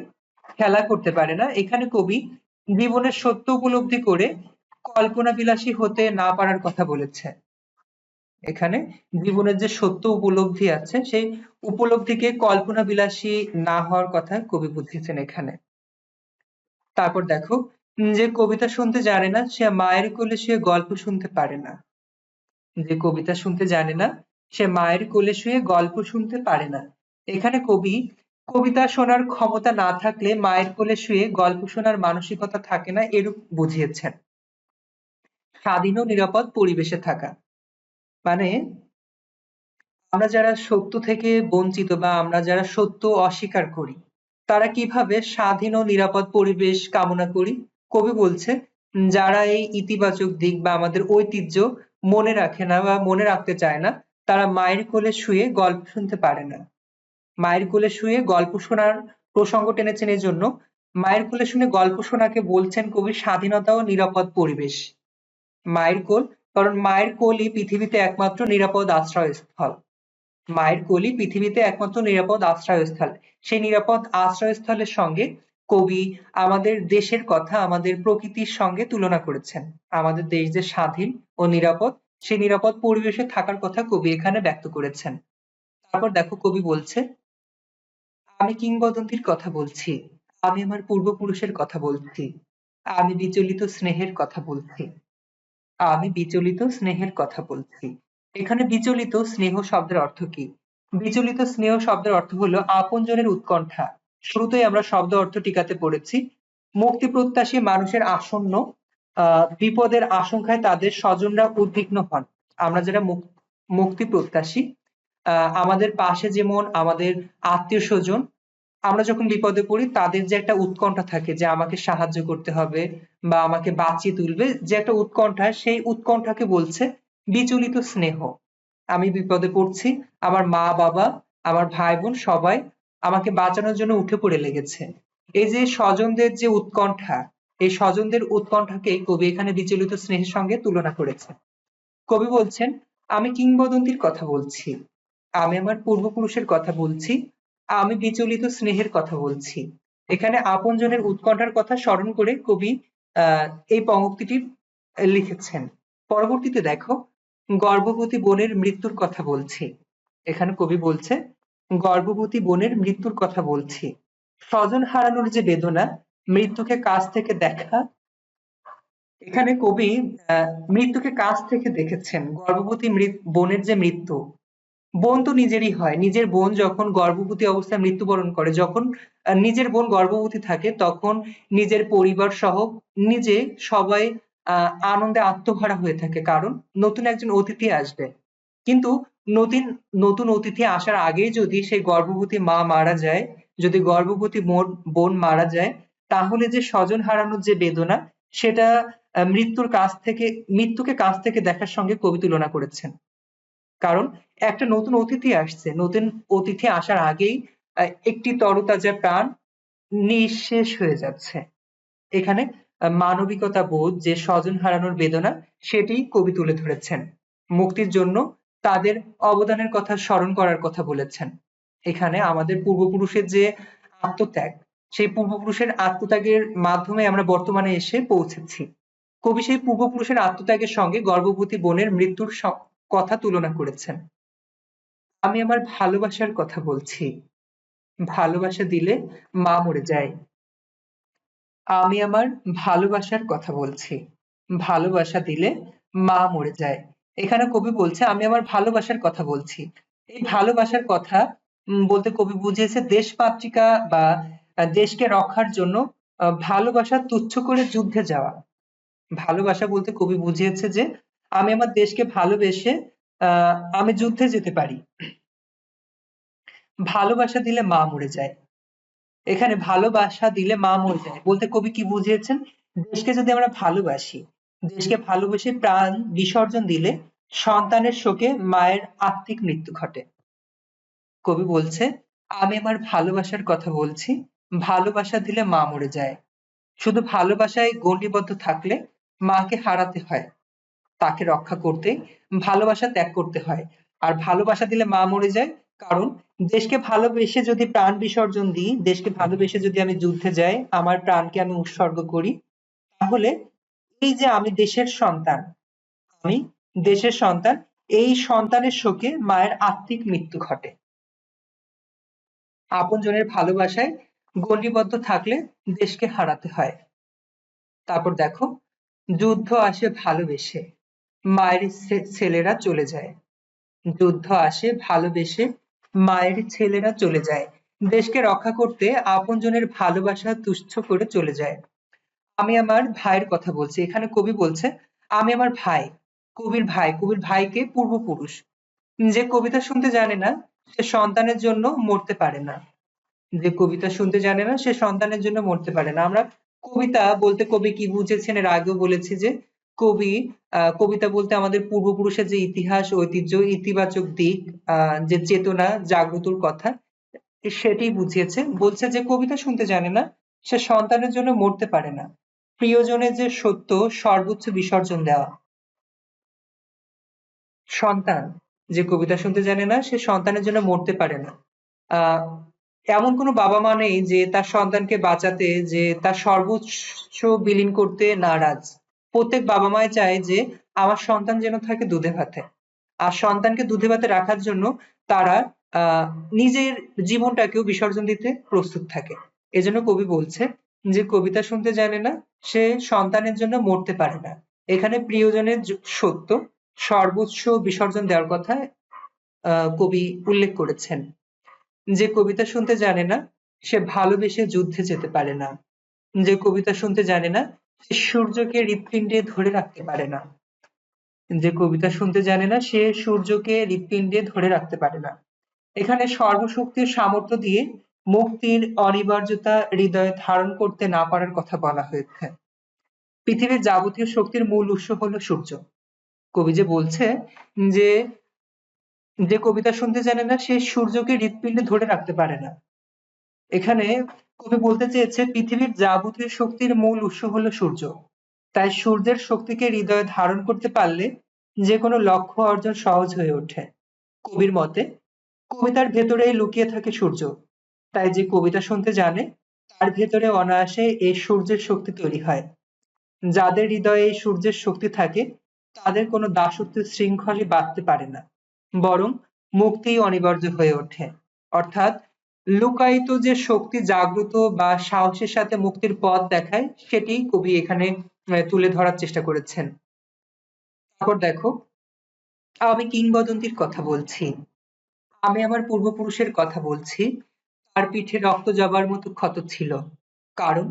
খেলা করতে পারে না। এখানে কবি জীবনের সত্য উপলব্ধি করে কল্পনা বিলাসী হতে না পারার কথা বলেছে। এখানে জীবনের যে সত্য উপলব্ধি আছে সেই উপলব্ধিকে কল্পনা বিলাসী না হওয়ার কথা কবি বুঝিয়েছেন এখানে। তারপর দেখো, যে কবিতা শুনতে জানে না সে মায়ের কোলে শুয়ে গল্প শুনতে পারে না। যে কবিতা শুনতে জানে না সে মায়ের কোলে শুয়ে গল্প শুনতে পারে না। এখানে কবি কবিতা শোনার ক্ষমতা না থাকলে মায়ের কোলে শুয়ে গল্প শোনার মানসিকতা থাকে না এরূপ বুঝিয়েছেন। স্বাধীন ও নিরাপদ পরিবেশে থাকা মানে আমরা যারা সত্য থেকে বঞ্চিত বা আমরা যারা সত্য অস্বীকার করি, তারা কিভাবে স্বাধীন ও নিরাপদ পরিবেশ কামনা করি? কবি বলছে, যারা এই ইতিবাচক দিক বা আমাদের ঐতিহ্য মনে রাখে না বা মনে রাখতে চায় না, তারা মায়ের কোলে শুয়ে গল্প শুনতে পারে না। মায়ের কোলে শুয়ে গল্প শোনার প্রসঙ্গ টেনেছেন এজন্য, মায়ের কোলে শুনে গল্প শোনাকে বলছেন কবি স্বাধীনতা ও নিরাপদ পরিবেশ। মায়ের কোল, কারণ মায়ের কোলই পৃথিবীতে একমাত্র নিরাপদ আশ্রয়স্থল। মায়ের কোলই পৃথিবীতে একমাত্র নিরাপদ আশ্রয়স্থল। সেই নিরাপদ আশ্রয়স্থলের সঙ্গে কবি আমাদের দেশের কথা, আমাদের প্রকৃতির সঙ্গে তুলনা করেছেন। আমাদের দেশ যে স্বাধীন ও নিরাপদ, সেই নিরাপদ পরিবেশে থাকার কথা কবি এখানে ব্যক্ত করেছেন। তারপর দেখো কবি বলছে, আমি কিংবদন্তির কথা বলছি, আমি আমার পূর্বপুরুষের কথা বলছি, আমি বিচলিত স্নেহের কথা বলছি, আমি বিচলিত স্নেহের কথা বলছি। এখানে বিচলিত স্নেহ শব্দের অর্থ কি? বিচলিত স্নেহ শব্দের অর্থ হলো আপনজনের উৎকণ্ঠা। শুরুতেই আমরা শব্দ অর্থ টিকাতে পড়েছি। মুক্তি প্রত্যাশী মানুষের আসন্ন বিপদের আশঙ্কায় তাদের স্বজনরা উদ্বিগ্ন হন। আমরা যারা মুক্তি প্রত্যাশী, আমাদের পাশে যেমন আমাদের আত্মীয় স্বজন, আমরা যখন বিপদে পড়ি তাদের যে একটা উৎকণ্ঠা থাকে যে আমাকে সাহায্য করতে হবে বা আমাকে বাঁচিয়ে তুলবে, যে একটা উৎকণ্ঠা, সেই উৎকণ্ঠাকে বলছে বিচলিত স্নেহ। আমি বিপদে পড়ছি, আমার মা বাবা, আমার ভাই বোন সবাই আমাকে বাঁচানোর জন্য উঠে পড়ে লেগেছে। এই যে স্বজনদের যে উৎকণ্ঠা, এই স্বজনদের উৎকণ্ঠাকে কবি এখানে বিচলিত স্নেহের সঙ্গে তুলনা করেছেন। কবি বলছেন, আমি কিংবদন্তির কথা বলছি, আমি আমার পূর্বপুরুষের কথা বলছি, আমি বিচলিত স্নেহের কথা বলছি। এখানে আপনজনের উৎকণ্ঠার কথা স্মরণ করে কবি এই পঙ্ক্তিটি লিখেছেন। পরবর্তীতে দেখো, গর্ভবতী বোনের মৃত্যুর কথা বলছি। এখানে কবি বলছে, গর্ভবতী বোনের মৃত্যুর কথা বলছি। স্বজন হারানোর যে বেদনা, মৃত্যুকে কাছ থেকে দেখা, এখানে কবি মৃত্যুকে কাছ থেকে দেখেছেন। গর্ভবতী বোনের যে মৃত্যু, বোন তো নিজেরই হয়, নিজের বোন যখন গর্ভবতী অবস্থায় মৃত্যুবরণ করে, যখন নিজের বোন গর্ভবতী থাকে তখন নিজের পরিবার সহ নিজে সবাই আনন্দে আত্মহারা হয়ে থাকে, কারণ নতুন একজন অতিথি আসবে। কিন্তু নতুন নতুন অতিথি আসার আগেই যদি সেই গর্ভবতী মা মারা যায়, যদি গর্ভবতী বোন মারা যায়, তাহলে যে স্বজন হারানোর যে বেদনা, সেটা মৃত্যুকে কাছ থেকে দেখার সঙ্গে কবি তুলনা করেছেন। কারণ একটা নতুন অতিথি আসছে, নতুন অতিথি আসার আগেই একটি তরতাজা প্রাণ নিঃশেষ হয়ে যাচ্ছে। এখানে মানবিকতা বোধ, যে স্বজন হারানোর বেদনা, সেটি কবি তুলে ধরেছেন। মুক্তির জন্য তাদের অবদানের কথা স্মরণ করার কথা বলেছেন। এখানে আমাদের পূর্বপুরুষের যে আত্মত্যাগ, সেই পূর্বপুরুষের আত্মত্যাগের মাধ্যমে আমরা বর্তমানে এসে পৌঁছেছি। কবি সেই পূর্বপুরুষের আত্মত্যাগের সঙ্গে গর্ভবতী বোনের মৃত্যুর কথা তুলনা করেছেন। আমি আমার ভালোবাসার কথা বলছি, ভালোবাসা দিলে মা মরে যায়। আমি আমার ভালোবাসার কথা বলছি। ভালোবাসা দিলে মা মরে যায়। এখানে কবি বলছে আমি আমার ভালোবাসার কথা বলছি। এই ভালোবাসার কথা বলতে কবি বুঝিয়েছে দেশমাতৃকা বা দেশকে রক্ষার জন্য ভালোবাসা তুচ্ছ করে যুদ্ধে যাওয়া। ভালোবাসা বলতে কবি বুঝিয়েছে যে আমি আমার দেশকে ভালোবেসে আমি যুদ্ধে যেতে পারি। ভালোবাসা দিলে মা মরে যায়। এখানে ভালোবাসা দিলে মা মরে যায় বলতে কবি কি বুঝিয়েছেন? দেশকে যদি আমরা ভালোবাসি, দেশকে ভালোবেসে প্রাণ বিসর্জন দিলে সন্তানের শোকে মায়ের আত্মিক মৃত্যু ঘটে। কবি বলছে আমি আমার ভালোবাসার কথা বলছি, ভালোবাসা দিলে মা মরে যায়। শুধু ভালোবাসায় গণ্ডিবদ্ধ থাকলে মাকে হারাতে হয়, তাকে রক্ষা করতে ভালোবাসা ত্যাগ করতে হয়। আর ভালোবাসা দিলে মা মরে যায়, কারণ দেশকে ভালোবেসে যদি প্রাণ বিসর্জন দিই, দেশকে ভালোবেসে যদি আমি যুদ্ধে যাই, আমার প্রাণকে আমি উৎসর্গ করি, তাহলে এই যে আমি দেশের সন্তান, আমি দেশের সন্তান, এই সন্তানের শোকে মায়ের আত্মিক মৃত্যু ঘটে। আপনজনের ভালোবাসায় গণ্ডিবদ্ধ থাকলে দেশকে হারাতে হয়। তারপর দেখো, যুদ্ধ আসে ভালোবেসে, মায়ের ছেলেরা চলে যায়। যুদ্ধ আসে ভালোবেসে, মায়ের ছেলেরা চলে যায়। দেশকে রক্ষা করতে আপনজনের ভালোবাসা তুচ্ছ করে চলে যায়। আমি আমার ভাইয়ের কথা বলছি। এখানে কবি বলছে আমি আমার ভাই, কবির ভাই, কবির ভাইকে পূর্বপুরুষ। যে কবিতা শুনতে জানে না সে সন্তানের জন্য মরতে পারে না। যে কবিতা শুনতে জানে না সে সন্তানের জন্য মরতে পারে না। আমরা কবিতা বলতে কবি কি বুঝেছেন এর আগেও বলেছি যে কবি কবিতা বলতে আমাদের পূর্বপুরুষের যে ইতিহাস, ঐতিহ্য, ইতিবাচক দিক, যে চেতনা জাগ্রতর কথা সেটাই বুঝিয়েছে। বলছে যে কবিতা শুনতে জানে না সে সন্তানের জন্য মরতে পারে না। প্রিয়জনের যে সত্য সর্বোচ্চ বিসর্জন দেওয়া। সন্তান যে কবিতা শুনতে জানে না সে সন্তানের জন্য মরতে পারে না। আহ এমন কোনো বাবা-মা নেই যে তার সন্তানকে বাঁচাতে যে তার সর্বোচ্চ বিলীন করতে নারাজ। প্রত্যেক বাবা-মাই চায় যে আমার সন্তান যেন থাকে দুধে ভাতে। আর সন্তানকে দুধে ভাতে রাখার জন্য তারা আহ নিজের জীবনটাকেও বিসর্জন দিতে প্রস্তুত থাকে। এজন্য কবি বলছে যে কবিতা শুনতে জানে না সে সন্তানের জন্য মরতে পারে না। এখানে প্রিয়জনের সত্য সর্বোচ্চ বিসর্জন দেওয়ার কথা কবি উল্লেখ করেছেন। যে কবিতা শুনতে জানে না সে ভালোবেসে যুদ্ধে যেতে পারে না। যে কবিতা শুনতে জানে না সে সূর্যকে হৃৎপিণ্ডে ধরে রাখতে পারে না। যে কবিতা শুনতে জানে না সে সূর্যকে হৃৎপিণ্ডে ধরে রাখতে পারে না। এখানে সর্বশক্তির সামর্থ্য দিয়ে মুক্তির অনিবার্যতা হৃদয়ে ধারণ করতে না পারার কথা বলা হয়েছে। পৃথিবীর যাবতীয় শক্তির মূল উৎস হলো সূর্য। কবি যে বলছে যে যে কবিতা শুনতে জানে না সে সূর্যকে হৃৎপিণ্ডে ধরে রাখতে পারে না। এখানে কবি বলতে চেয়েছে পৃথিবীর যাবতীয় শক্তির মূল উৎস হলো সূর্য। তাই সূর্যের শক্তিকে হৃদয়ে ধারণ করতে পারলে যে কোনো লক্ষ্য অর্জন সহজ হয়ে ওঠে। কবির মতে কবিতার ভেতরেই লুকিয়ে থাকে সূর্য। তাই যে কবিতা শুনতে জানে তার ভেতরে অনায়াসে এই সূর্যের শক্তি তৈরি হয়। যাদের হৃদয়ে এই সূর্যের শক্তি থাকে তাদের কোনো দাসত্বের শৃঙ্খলই বাঁধতে পারে না, বরং মুক্তিই অনিবার্য হয়ে ওঠে। অর্থাৎ লুকায়িত যে শক্তি জাগ্রত বা সাহসের সাথে মুক্তির পথ দেখায় সেটি কবি এখানে তুলে ধরার চেষ্টা করেছেন। তারপর দেখো, আমি কিংবদন্তির কথা বলছি। আমি আমার পূর্বপুরুষের কথা বলছি। তার পিঠে রক্ত জবার মতো ক্ষত ছিল, কারণ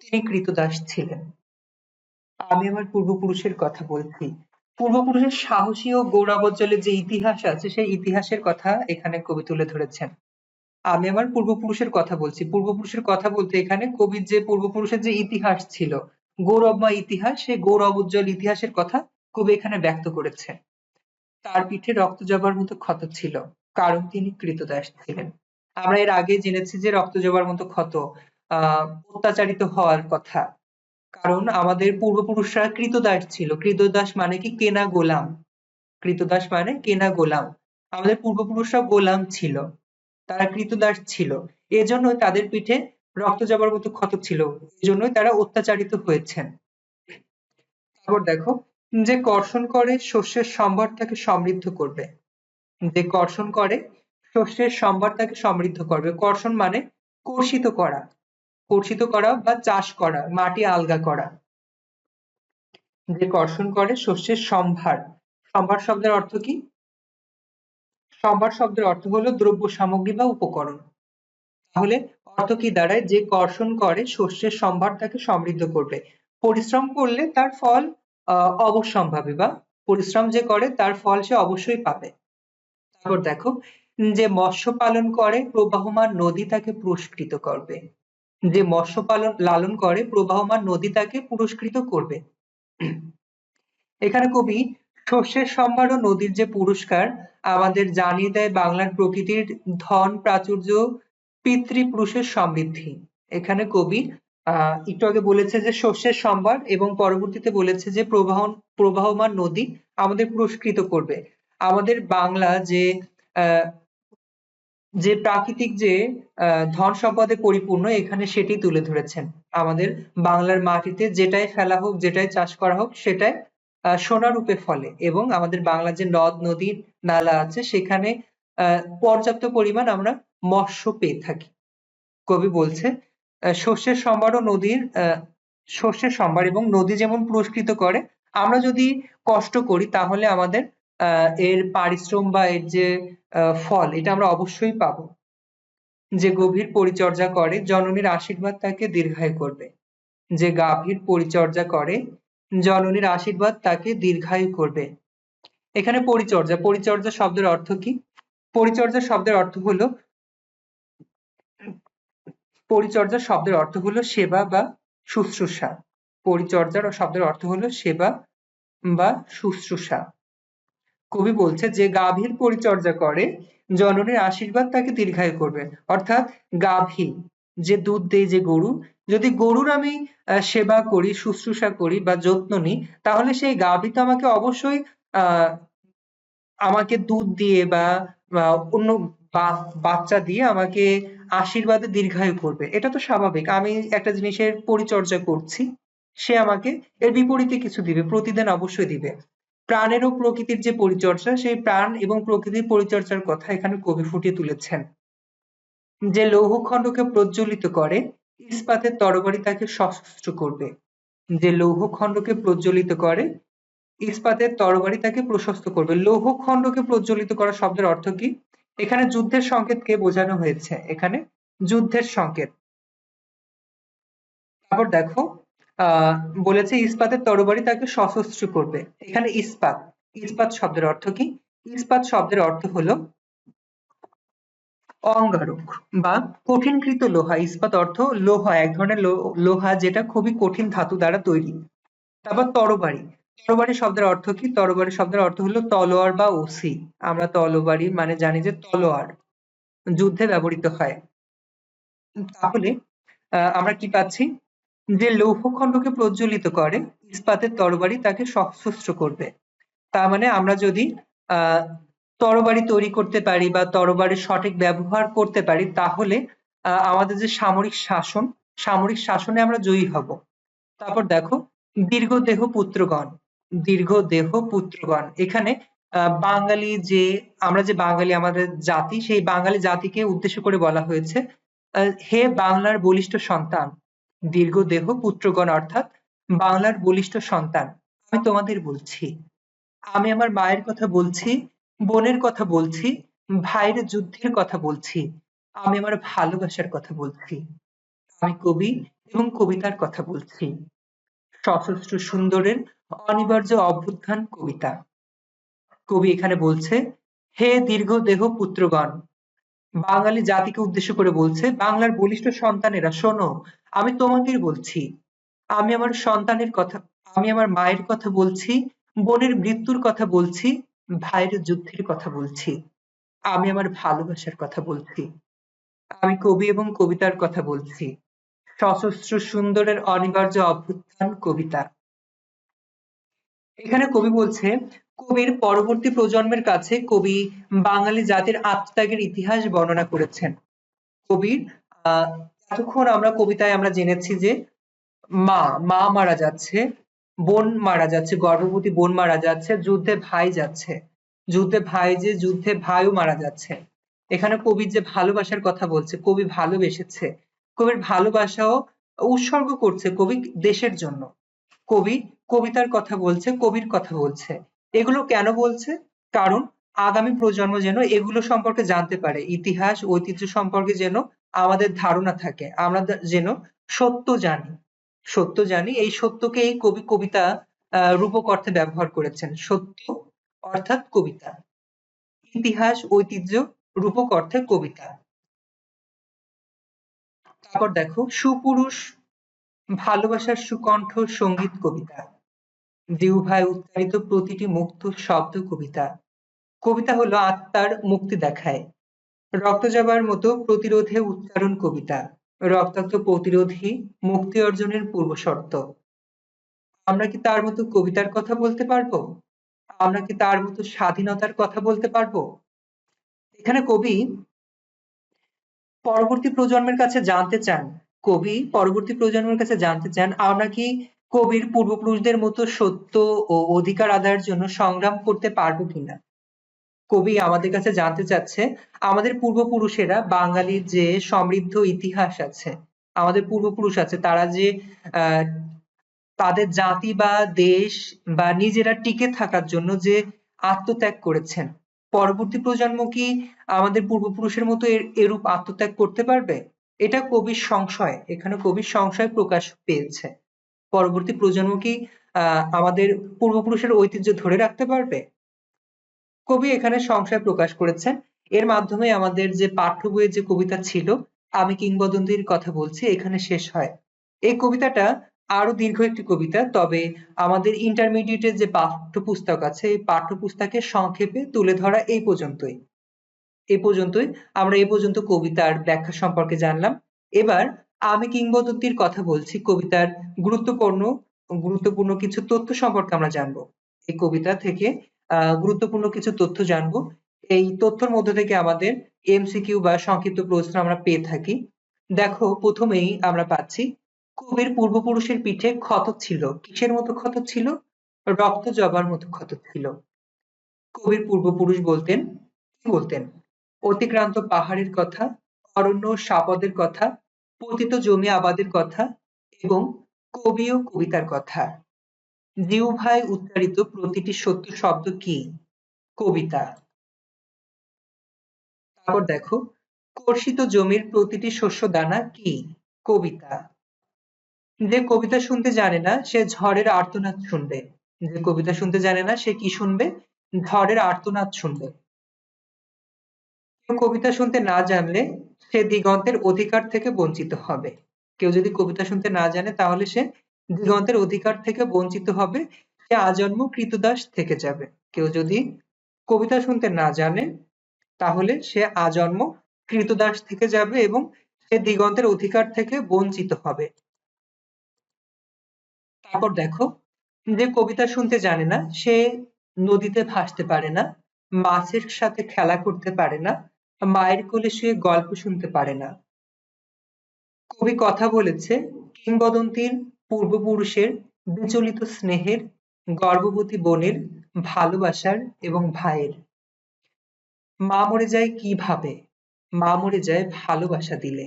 তিনি কৃতদাস ছিলেন। আমি আমার পূর্বপুরুষের কথা বলছি। পূর্বপুরুষের সাহসী ও গৌরবোজ্জ্বলের যে ইতিহাস আছে সেই ইতিহাসের কথা এখানে কবি তুলে ধরেছেন। আমি আমার পূর্বপুরুষের কথা বলছি। পূর্বপুরুষের কথা বলতে এখানে কবির যে পূর্বপুরুষের যে ইতিহাস ছিল, গৌরবময় ইতিহাস, সেই গৌরব উজ্জ্বল ইতিহাসের কথা কবি এখানে ব্যক্ত করেছেন। তার পিঠে রক্ত জবার মতো ক্ষত ছিল, কারণ তিনি কৃতদাস ছিলেন। আমরা এর আগে জেনেছি যে রক্ত জবার মতো ক্ষত অত্যাচারিত হওয়ার কথা। কারণ আমাদের পূর্বপুরুষরা কৃতদাস ছিল। কৃতদাস মানে কি? কেনা গোলাম। কৃতদাস মানে কেনা গোলাম। আমাদের পূর্বপুরুষরা গোলাম ছিল, তারা কৃতদাস ছিল। এজন্যই তাদের পিঠে রক্ত জবার মতো ক্ষত ছিল। এজন্যই তারা অত্যাচারিত হয়েছেন। তারপর দেখো, যে কর্ষণ করে শস্যের সম্ভার তাকে সমৃদ্ধ করবে। যে কর্ষণ করে শস্যের সম্ভার তাকে সমৃদ্ধ করবে। কর্ষণ মানে কর্ষিত করা, কর্ষিত করা বা চাষ করা, মাটি আলগা করা। যে কর্ষণ করে শস্যের সম্ভার। সম্ভার শব্দের অর্থ কি? সম্ভার শব্দের অর্থ হলো দ্রব্য সামগ্রী বা উপকরণ। তাহলে অর্থ কি দাঁড়ায়? যে কর্ষণ করে শস্যের সম্ভার তাকে সমৃদ্ধ করবে। পরিশ্রম করলে তার ফল অবশ্যম্ভাবী, বা পরিশ্রম যে করে তার ফল সে অবশ্যই পাবে। তারপর দেখো, যে মৎস্য পালন করে প্রবাহমান নদী তাকে পুরস্কৃত করবে। যে মৎস্য পালন লালন করে প্রবাহমান নদী তাকে পুরস্কৃত করবে। এখানে কবি শস্যের সম্ভার ও নদীর যে পুরস্কার আমাদের জানিয়ে দেয় বাংলার প্রকৃতির ধন প্রাচুর্য, পিতৃপুরুষের সমৃদ্ধি। এখানে কবি একটু আগে বলেছে যে শস্যের সম্ভার, এবং পরবর্তীতে বলেছে যে প্রবাহমান নদী আমাদের পুরস্কৃত করবে। আমাদের বাংলা যে আহ যে প্রাকৃতিক যে ধন সম্পদে পরিপূর্ণ, এখানে সেটি তুলে ধরেছেন। আমাদের বাংলার মাটিতে যেটাই ফেলা হোক, যেটাই চাষ করা হোক, সেটাই সোনা রূপে ফলে, এবং আমাদের বাংলার যে নদ নদী নালা আছে সেখানে পর্যাপ্ত পরিমাণ আমরা মৎস্য পেয়ে থাকি। কবি বলছে শস্যের সম্ভার ও নদীর শস্যের সম্ভার এবং নদী যেমন পুরস্কৃত করে, আমরা যদি কষ্ট করি তাহলে আমাদের এর পারিশ্রম বা এর যে ফল, এটা আমরা অবশ্যই পাবো। যে গভীর পরিচর্যা করে জননীর আশীর্বাদ তাকে দীর্ঘায়ু করবে। যে গাভীর পরিচর্যা করে জননীর আশীর্বাদ তাকে দীর্ঘায়ু করবে। এখানে পরিচর্যা, পরিচর্যা শব্দের অর্থ কি? পরিচর্যা শব্দের অর্থ হলো পরিচর্যা শব্দের অর্থ হলো সেবা বা শুশ্রূষা। পরিচর্যার শব্দের অর্থ হলো সেবা বা শুশ্রূষা। কবি বলছে যে গাভীর পরিচর্যা করে জননীর আশীর্বাদ তাকে দীর্ঘায়ু করবে। অর্থাৎ গাভী যে দুধ দেয়, যে গরু, যদি গরুর আমি সেবা করি, শুশ্রূষা করি বা যত্ন নিই, তাহলে সেই গাভী তো আমাকে অবশ্যই আহ আমাকে দুধ দিয়ে বা অন্য বাচ্চা দিয়ে আমাকে আশীর্বাদে দীর্ঘায়ু করবে। এটা তো স্বাভাবিক। আমি একটা জিনিসের পরিচর্যা করছি, সে আমাকে এর বিপরীতে কিছু দিবে, প্রতিদান অবশ্যই দিবে। প্রাণের ও প্রকৃতির যে পরিচর্যা, সেই প্রাণ এবং প্রকৃতির পরিচর্যার কথা এখানে কবি ফুটিয়ে তুলেছেন। যে লৌহখণ্ডকে প্রজ্বলিত করে ইস্পাতের তরবারি তাকে সশস্ত্র করবে। যে লৌহখণ্ডকে প্রজ্বলিত করে ইস্পাতের তরবারি তাকে প্রশস্ত করবে। লৌহখণ্ডকে প্রজ্বলিত করা শব্দের অর্থ কি? এখানে যুদ্ধের সংকেতকে বোঝানো হয়েছে, এখানে যুদ্ধের সংকেত। তারপর দেখো, আহ বলেছে ইস্পাতের তরবারি তাকে সশস্ত্র করবে। এখানে ইস্পাত, ইস্পাত শব্দের অর্থ কি? ইস্পাত শব্দের অর্থ হলো অঙ্গারক বা কঠিনকৃত লোহা। ইস্পাত অর্থ লোহা, এক ধরনের লোহা যেটা খুবই কঠিন ধাতু দ্বারা তৈরি। তারপর তরবারি, তরবারি শব্দের অর্থ কি? তরবারি শব্দের অর্থ হলো তলোয়ার বা ওসি। আমরা তরবারি মানে জানি যে তলোয়ার, যুদ্ধে ব্যবহৃত হয়। তাহলে আমরা কি পাচ্ছি? যে লৌহখণ্ডকে প্রজ্বলিত করে ইস্পাতের তরবারি তাকে সশস্ত্র করবে। তার মানে আমরা যদি আহ তরবারি তৈরি করতে পারি বা তরবারির সঠিক ব্যবহার করতে পারি, তাহলে আমাদের যে সামরিক শাসনে আমরা জয়ী হব। তারপর দেখো, দীর্ঘদেহ পুত্রগণ, দীর্ঘদেহ পুত্রগণ। এখানে বাঙালি যে আমরা যে বাঙালি আমাদের জাতি, সেই বাঙালি জাতিকে উদ্দেশ্য করে বলা হয়েছে হে বাংলার বলিষ্ঠ সন্তান, দীর্ঘদেহ পুত্রগণ, অর্থাৎ বাংলার বলিষ্ঠ সন্তান, আমি তোমাদের বলছি। আমি আমার মায়ের কথা বলছি, বোনের কথা বলছি, ভাইয়ের যুদ্ধের কথা বলছি, আমি আমার ভালোবাসার কথা বলছি, আমি কবি এবং কবিতার কথা বলছি। সশস্ত্র সুন্দরের অনিবার্য অভ্যুত্থান কবিতা। কবি এখানে বলছে হে দীর্ঘদেহ পুত্রগণ, বাঙালি জাতিকে উদ্দেশ্য করে বলছে, বাংলার বলিষ্ঠ সন্তানেরা শোনো, আমি তোমাদের বলছি, আমি আমার সন্তানের কথা, আমি আমার মায়ের কথা বলছি, বোনের মৃত্যুর কথা বলছি, ভাইয়ের যুদ্ধের কথা বলছি, আমি আমার ভালোবাসার কথা বলছি, আমি কবি এবং কবিতার কথা বলছি। সশস্ত্র সুন্দরের অনিবার্য অভ্যুত্থান কবিতা। এখানে কবি বলছে কবির পরবর্তী প্রজন্মের কাছে কবি বাঙালি জাতির আত্মত্যাগের ইতিহাস বর্ণনা করেছেন। কবির এতক্ষণ আমরা কবিতায় আমরা জেনেছি যে মা মারা যাচ্ছে, বোন মারা যাচ্ছে, গর্ভবতী বোন মারা যাচ্ছে, যুদ্ধে ভাই যাচ্ছে, যুদ্ধে ভাইও মারা যাচ্ছে। এখানে কবির যে ভালোবাসার কথা বলছে, কবি ভালোবেসেছে, কবির ভালোবাসাও উৎসর্গ করছে কবি দেশের জন্য। কবি কবিতার কথা বলছে, কবির কথা বলছে। এগুলো কেন বলছে? কারণ আগামী প্রজন্ম যেন এগুলো সম্পর্কে জানতে পারে, ইতিহাস ঐতিহ্য সম্পর্কে যেন আমাদের ধারণা থাকে, আমরা যেন সত্য জানি। সত্য জানি, এই সত্যকে এই কবি কবিতা রূপক অর্থে ব্যবহার করেছেন। সত্য অর্থাৎ কবিতা, ইতিহাস ঐতিহ্য রূপক অর্থে কবিতা। তারপর দেখো সুপুরুষ ভালোবাসার সুকণ্ঠ সঙ্গীত কবিতা, জিহ্বায় উচ্চারিত প্রতিটি মুক্ত শব্দ কবিতা। কবিতা হলো আত্মার মুক্তি দেখায়, রক্তজবার মতো প্রতিরোধে উচ্চারণ কবিতা, রক্তাক্ত প্রতিরোধী মুক্তি অর্জনের পূর্বশর্ত। আমরা কি তার মতো কবিতার কথা বলতে পারবো? আমরা কি তার মতো স্বাধীনতার কথা বলতে পারবো? এখানে পরবর্তী প্রজন্মের কাছে জানতে চান কবি পরবর্তী প্রজন্মের কাছে জানতে চান আমরা কি কবির পূর্বপুরুষদের মতো সত্য ও অধিকার আদায়ের জন্য সংগ্রাম করতে পারবো কিনা। কবি আমাদের কাছে জানতে চাচ্ছে আমাদের পূর্বপুরুষেরা, বাঙালির যে সমৃদ্ধ ইতিহাস আছে, আমাদের পূর্বপুরুষ আছে, তারা যে আহ তাদের জাতি বা দেশ বা নিজেরা টিকে থাকার জন্য যে আত্মত্যাগ করেছেন, পরবর্তী প্রজন্ম কি আমাদের পূর্বপুরুষের মতো এরূপ আত্মত্যাগ করতে পারবে? এটা কবির সংশয়, এখানে কবির সংশয় প্রকাশ পেয়েছে। পরবর্তী প্রজন্ম কি আমাদের পূর্বপুরুষের ঐতিহ্য ধরে রাখতে পারবে? কবি এখানে সংশয় প্রকাশ করেছেন। এর মাধ্যমে আমাদের যে পাঠ্য বইয়ের যে কবিতা ছিল আমি কিংবদন্তির কথা বলছি এখানে শেষ হয়। এই কবিতাটা আরো দীর্ঘ একটি কবিতা, তবে আমাদের ইন্টারমিডিয়েটের যে পাঠ্যপুস্তক আছে এই পাঠ্যপুস্তকে সংক্ষেপে তুলে ধরা এই পর্যন্তই আমরা এই পর্যন্ত কবিতার ব্যাখ্যা সম্পর্কে জানলাম। এবার আমি কিংবদন্তির কথা বলছি, কবিতার গুরুত্বপূর্ণ গুরুত্বপূর্ণ কিছু তথ্য সম্পর্কে আমরা জানবো। এই কবিতা থেকে গুরুত্বপূর্ণ কিছু তথ্য জানবো। এই তথ্যের মধ্যে থেকে আমাদের এমসিকিউ বা সংক্ষিপ্ত প্রশ্ন আমরা পেয়ে থাকি। দেখো প্রথমেই আমরা পাচ্ছি কবির পূর্বপুরুষের পিঠে ক্ষত ছিল, কিসের মতো ক্ষত ছিল? রক্ত জবার মতো ক্ষত ছিল। কবির পূর্বপুরুষ বলতেন, কি বলতেন? অতিক্রান্ত পাহাড়ের কথা, অরণ্য সাপদের কথা, পতিত জমি আবাদের কথা এবং কবি ও কবিতার কথা। জিহ্বায় উচ্চারিত প্রতিটি সত্য শব্দ কি? কবিতা। তারপর দেখো কর্ষিত জমির প্রতিটি শস্য দানা কি? কবিতা। যে কবিতা শুনতে জানে না সে ঝড়ের আর্তনাদ শুনবে। যে কবিতা শুনতে জানে না সে কি শুনবে? ঝড়ের আর্তনাদ শুনবে। কেউ কবিতা শুনতে না জানলে সে দিগন্তের অধিকার থেকে বঞ্চিত হবে। কেউ যদি কবিতা শুনতে না জানে তাহলে সে দিগন্তের অধিকার থেকে বঞ্চিত হবে, সে আজন্ম ক্রীতদাস থেকে যাবে। কেউ যদি কবিতা শুনতে না জানে তাহলে সে আজন্ম ক্রীতদাস থেকে যাবে এবং সে দিগন্তের অধিকার থেকে বঞ্চিত হবে। তারপর দেখো যে কবিতা শুনতে জানে না সে নদীতে ভাসতে পারে না, মাছের সাথে খেলা করতে পারে না, মায়ের কোলে শুয়ে গল্প শুনতে পারে না। কবি কথা বলেছে কিংবদন্তির পূর্বপুরুষের বিচলিত স্নেহের, গর্ভবতী বোনের, ভালোবাসার এবং ভাইয়ের। মা মরে যায় কিভাবে? মা মরে যায় ভালোবাসা দিলে।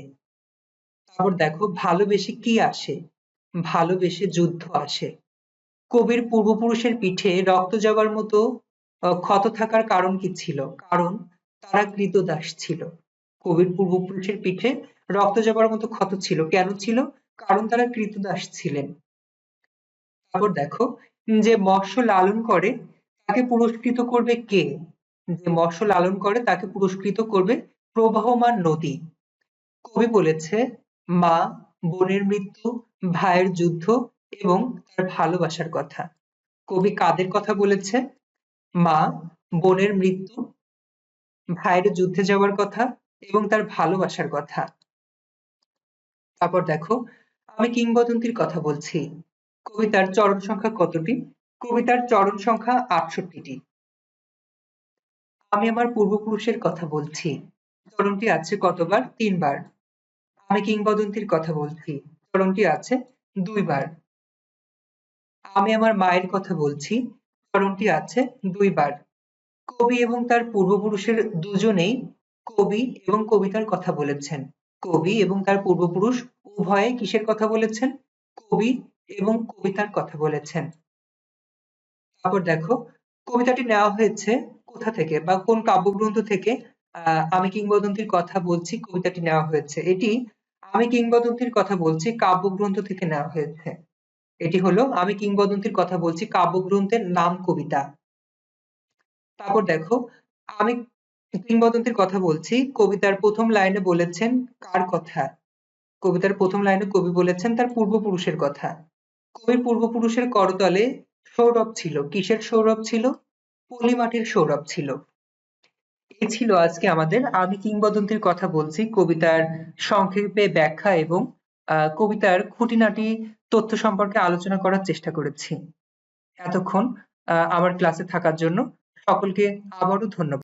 তারপর দেখো ভালোবেসে কি আসে? ভালোবেসে যুদ্ধ আসে। কবির পূর্বপুরুষের পিঠে রক্ত জবার মতো ক্ষত থাকার কারণ কি ছিল? কারণ তারা ক্রীতদাস ছিল। কবির পূর্বপুরুষের পিঠে রক্ত জবার মতো ক্ষত ছিল, কেন ছিল? কারণ তারা ক্রীতদাস ছিলেন। তারপর দেখো যে মৎস্য লালন করে তাকে পুরস্কৃত করবে কে? যে মৎস্য লালন করে তাকে পুরস্কৃত করবে প্রবাহমান নদী। কবি বলেছে মা, বোনের মৃত্যু, ভাইয়ের যুদ্ধ এবং তার ভালোবাসার কথা। কবি কাদের কথা বলেছে? মা, বোনের মৃত্যু, ভাইয়ের যুদ্ধে যাওয়ার কথা এবং তার ভালোবাসার কথা। তারপর দেখো আমি কিংবদন্তির কথা বলছি। কবিতার চরণ সংখ্যা কতটি? কবিতার চরণ সংখ্যা ৬৮টি। আমি আমার পূর্বপুরুষের কথা বলছি, চরণটি আছে কতবার? ৩ বার। আমি কিংবদন্তির কথা বলছি, চরণটি আছে ২ বার। আমি আমার মায়ের কথা বলছি, চরণটি আছে ২ বার। কবি এবং তার পূর্বপুরুষের দুজনেই কবি এবং কবিতার কথা বলেছেন। কবি এবং তার পূর্বপুরুষ উভয়ে কিসের কথা বলেছেন? কবি এবং কবিতার কথা বলেছেন। তারপর দেখো, কবিতাটি নেওয়া হয়েছে কোথা থেকে বা কোন কাব্যগ্রন্থ থেকে? আমি কিংবদন্তির কথা বলছি কবিতাটি নেওয়া হয়েছে। এটি আমি কিংবদন্তির কথা বলছি কাব্যগ্রন্থ থেকে নেওয়া হয়েছে। এটি হলো আমি কিংবদন্তির কথা বলছি কাব্যগ্রন্থের নাম কবিতা। তারপর দেখো, আমি কিংবদন্তির কথা বলছি কবিতার প্রথম লাইনে বলেছেন কার কথা? কবিতার প্রথম লাইনে কবি বলেছেন তার পূর্বপুরুষের কথা। কবির পূর্বপুরুষের করতলে সৌরভ ছিল। কিসের সৌরভ ছিল? পলিমাটির সৌরভ ছিল। এই ছিল আজকে আমাদের আমি কিংবদন্তির কথা বলছি কবিতার সংক্ষেপে ব্যাখ্যা এবং কবিতার খুঁটিনাটি তথ্য সম্পর্কে আলোচনা করার চেষ্টা করেছি। এতক্ষণ আমার ক্লাসে থাকার জন্য সকলকে আবারও ধন্যবাদ।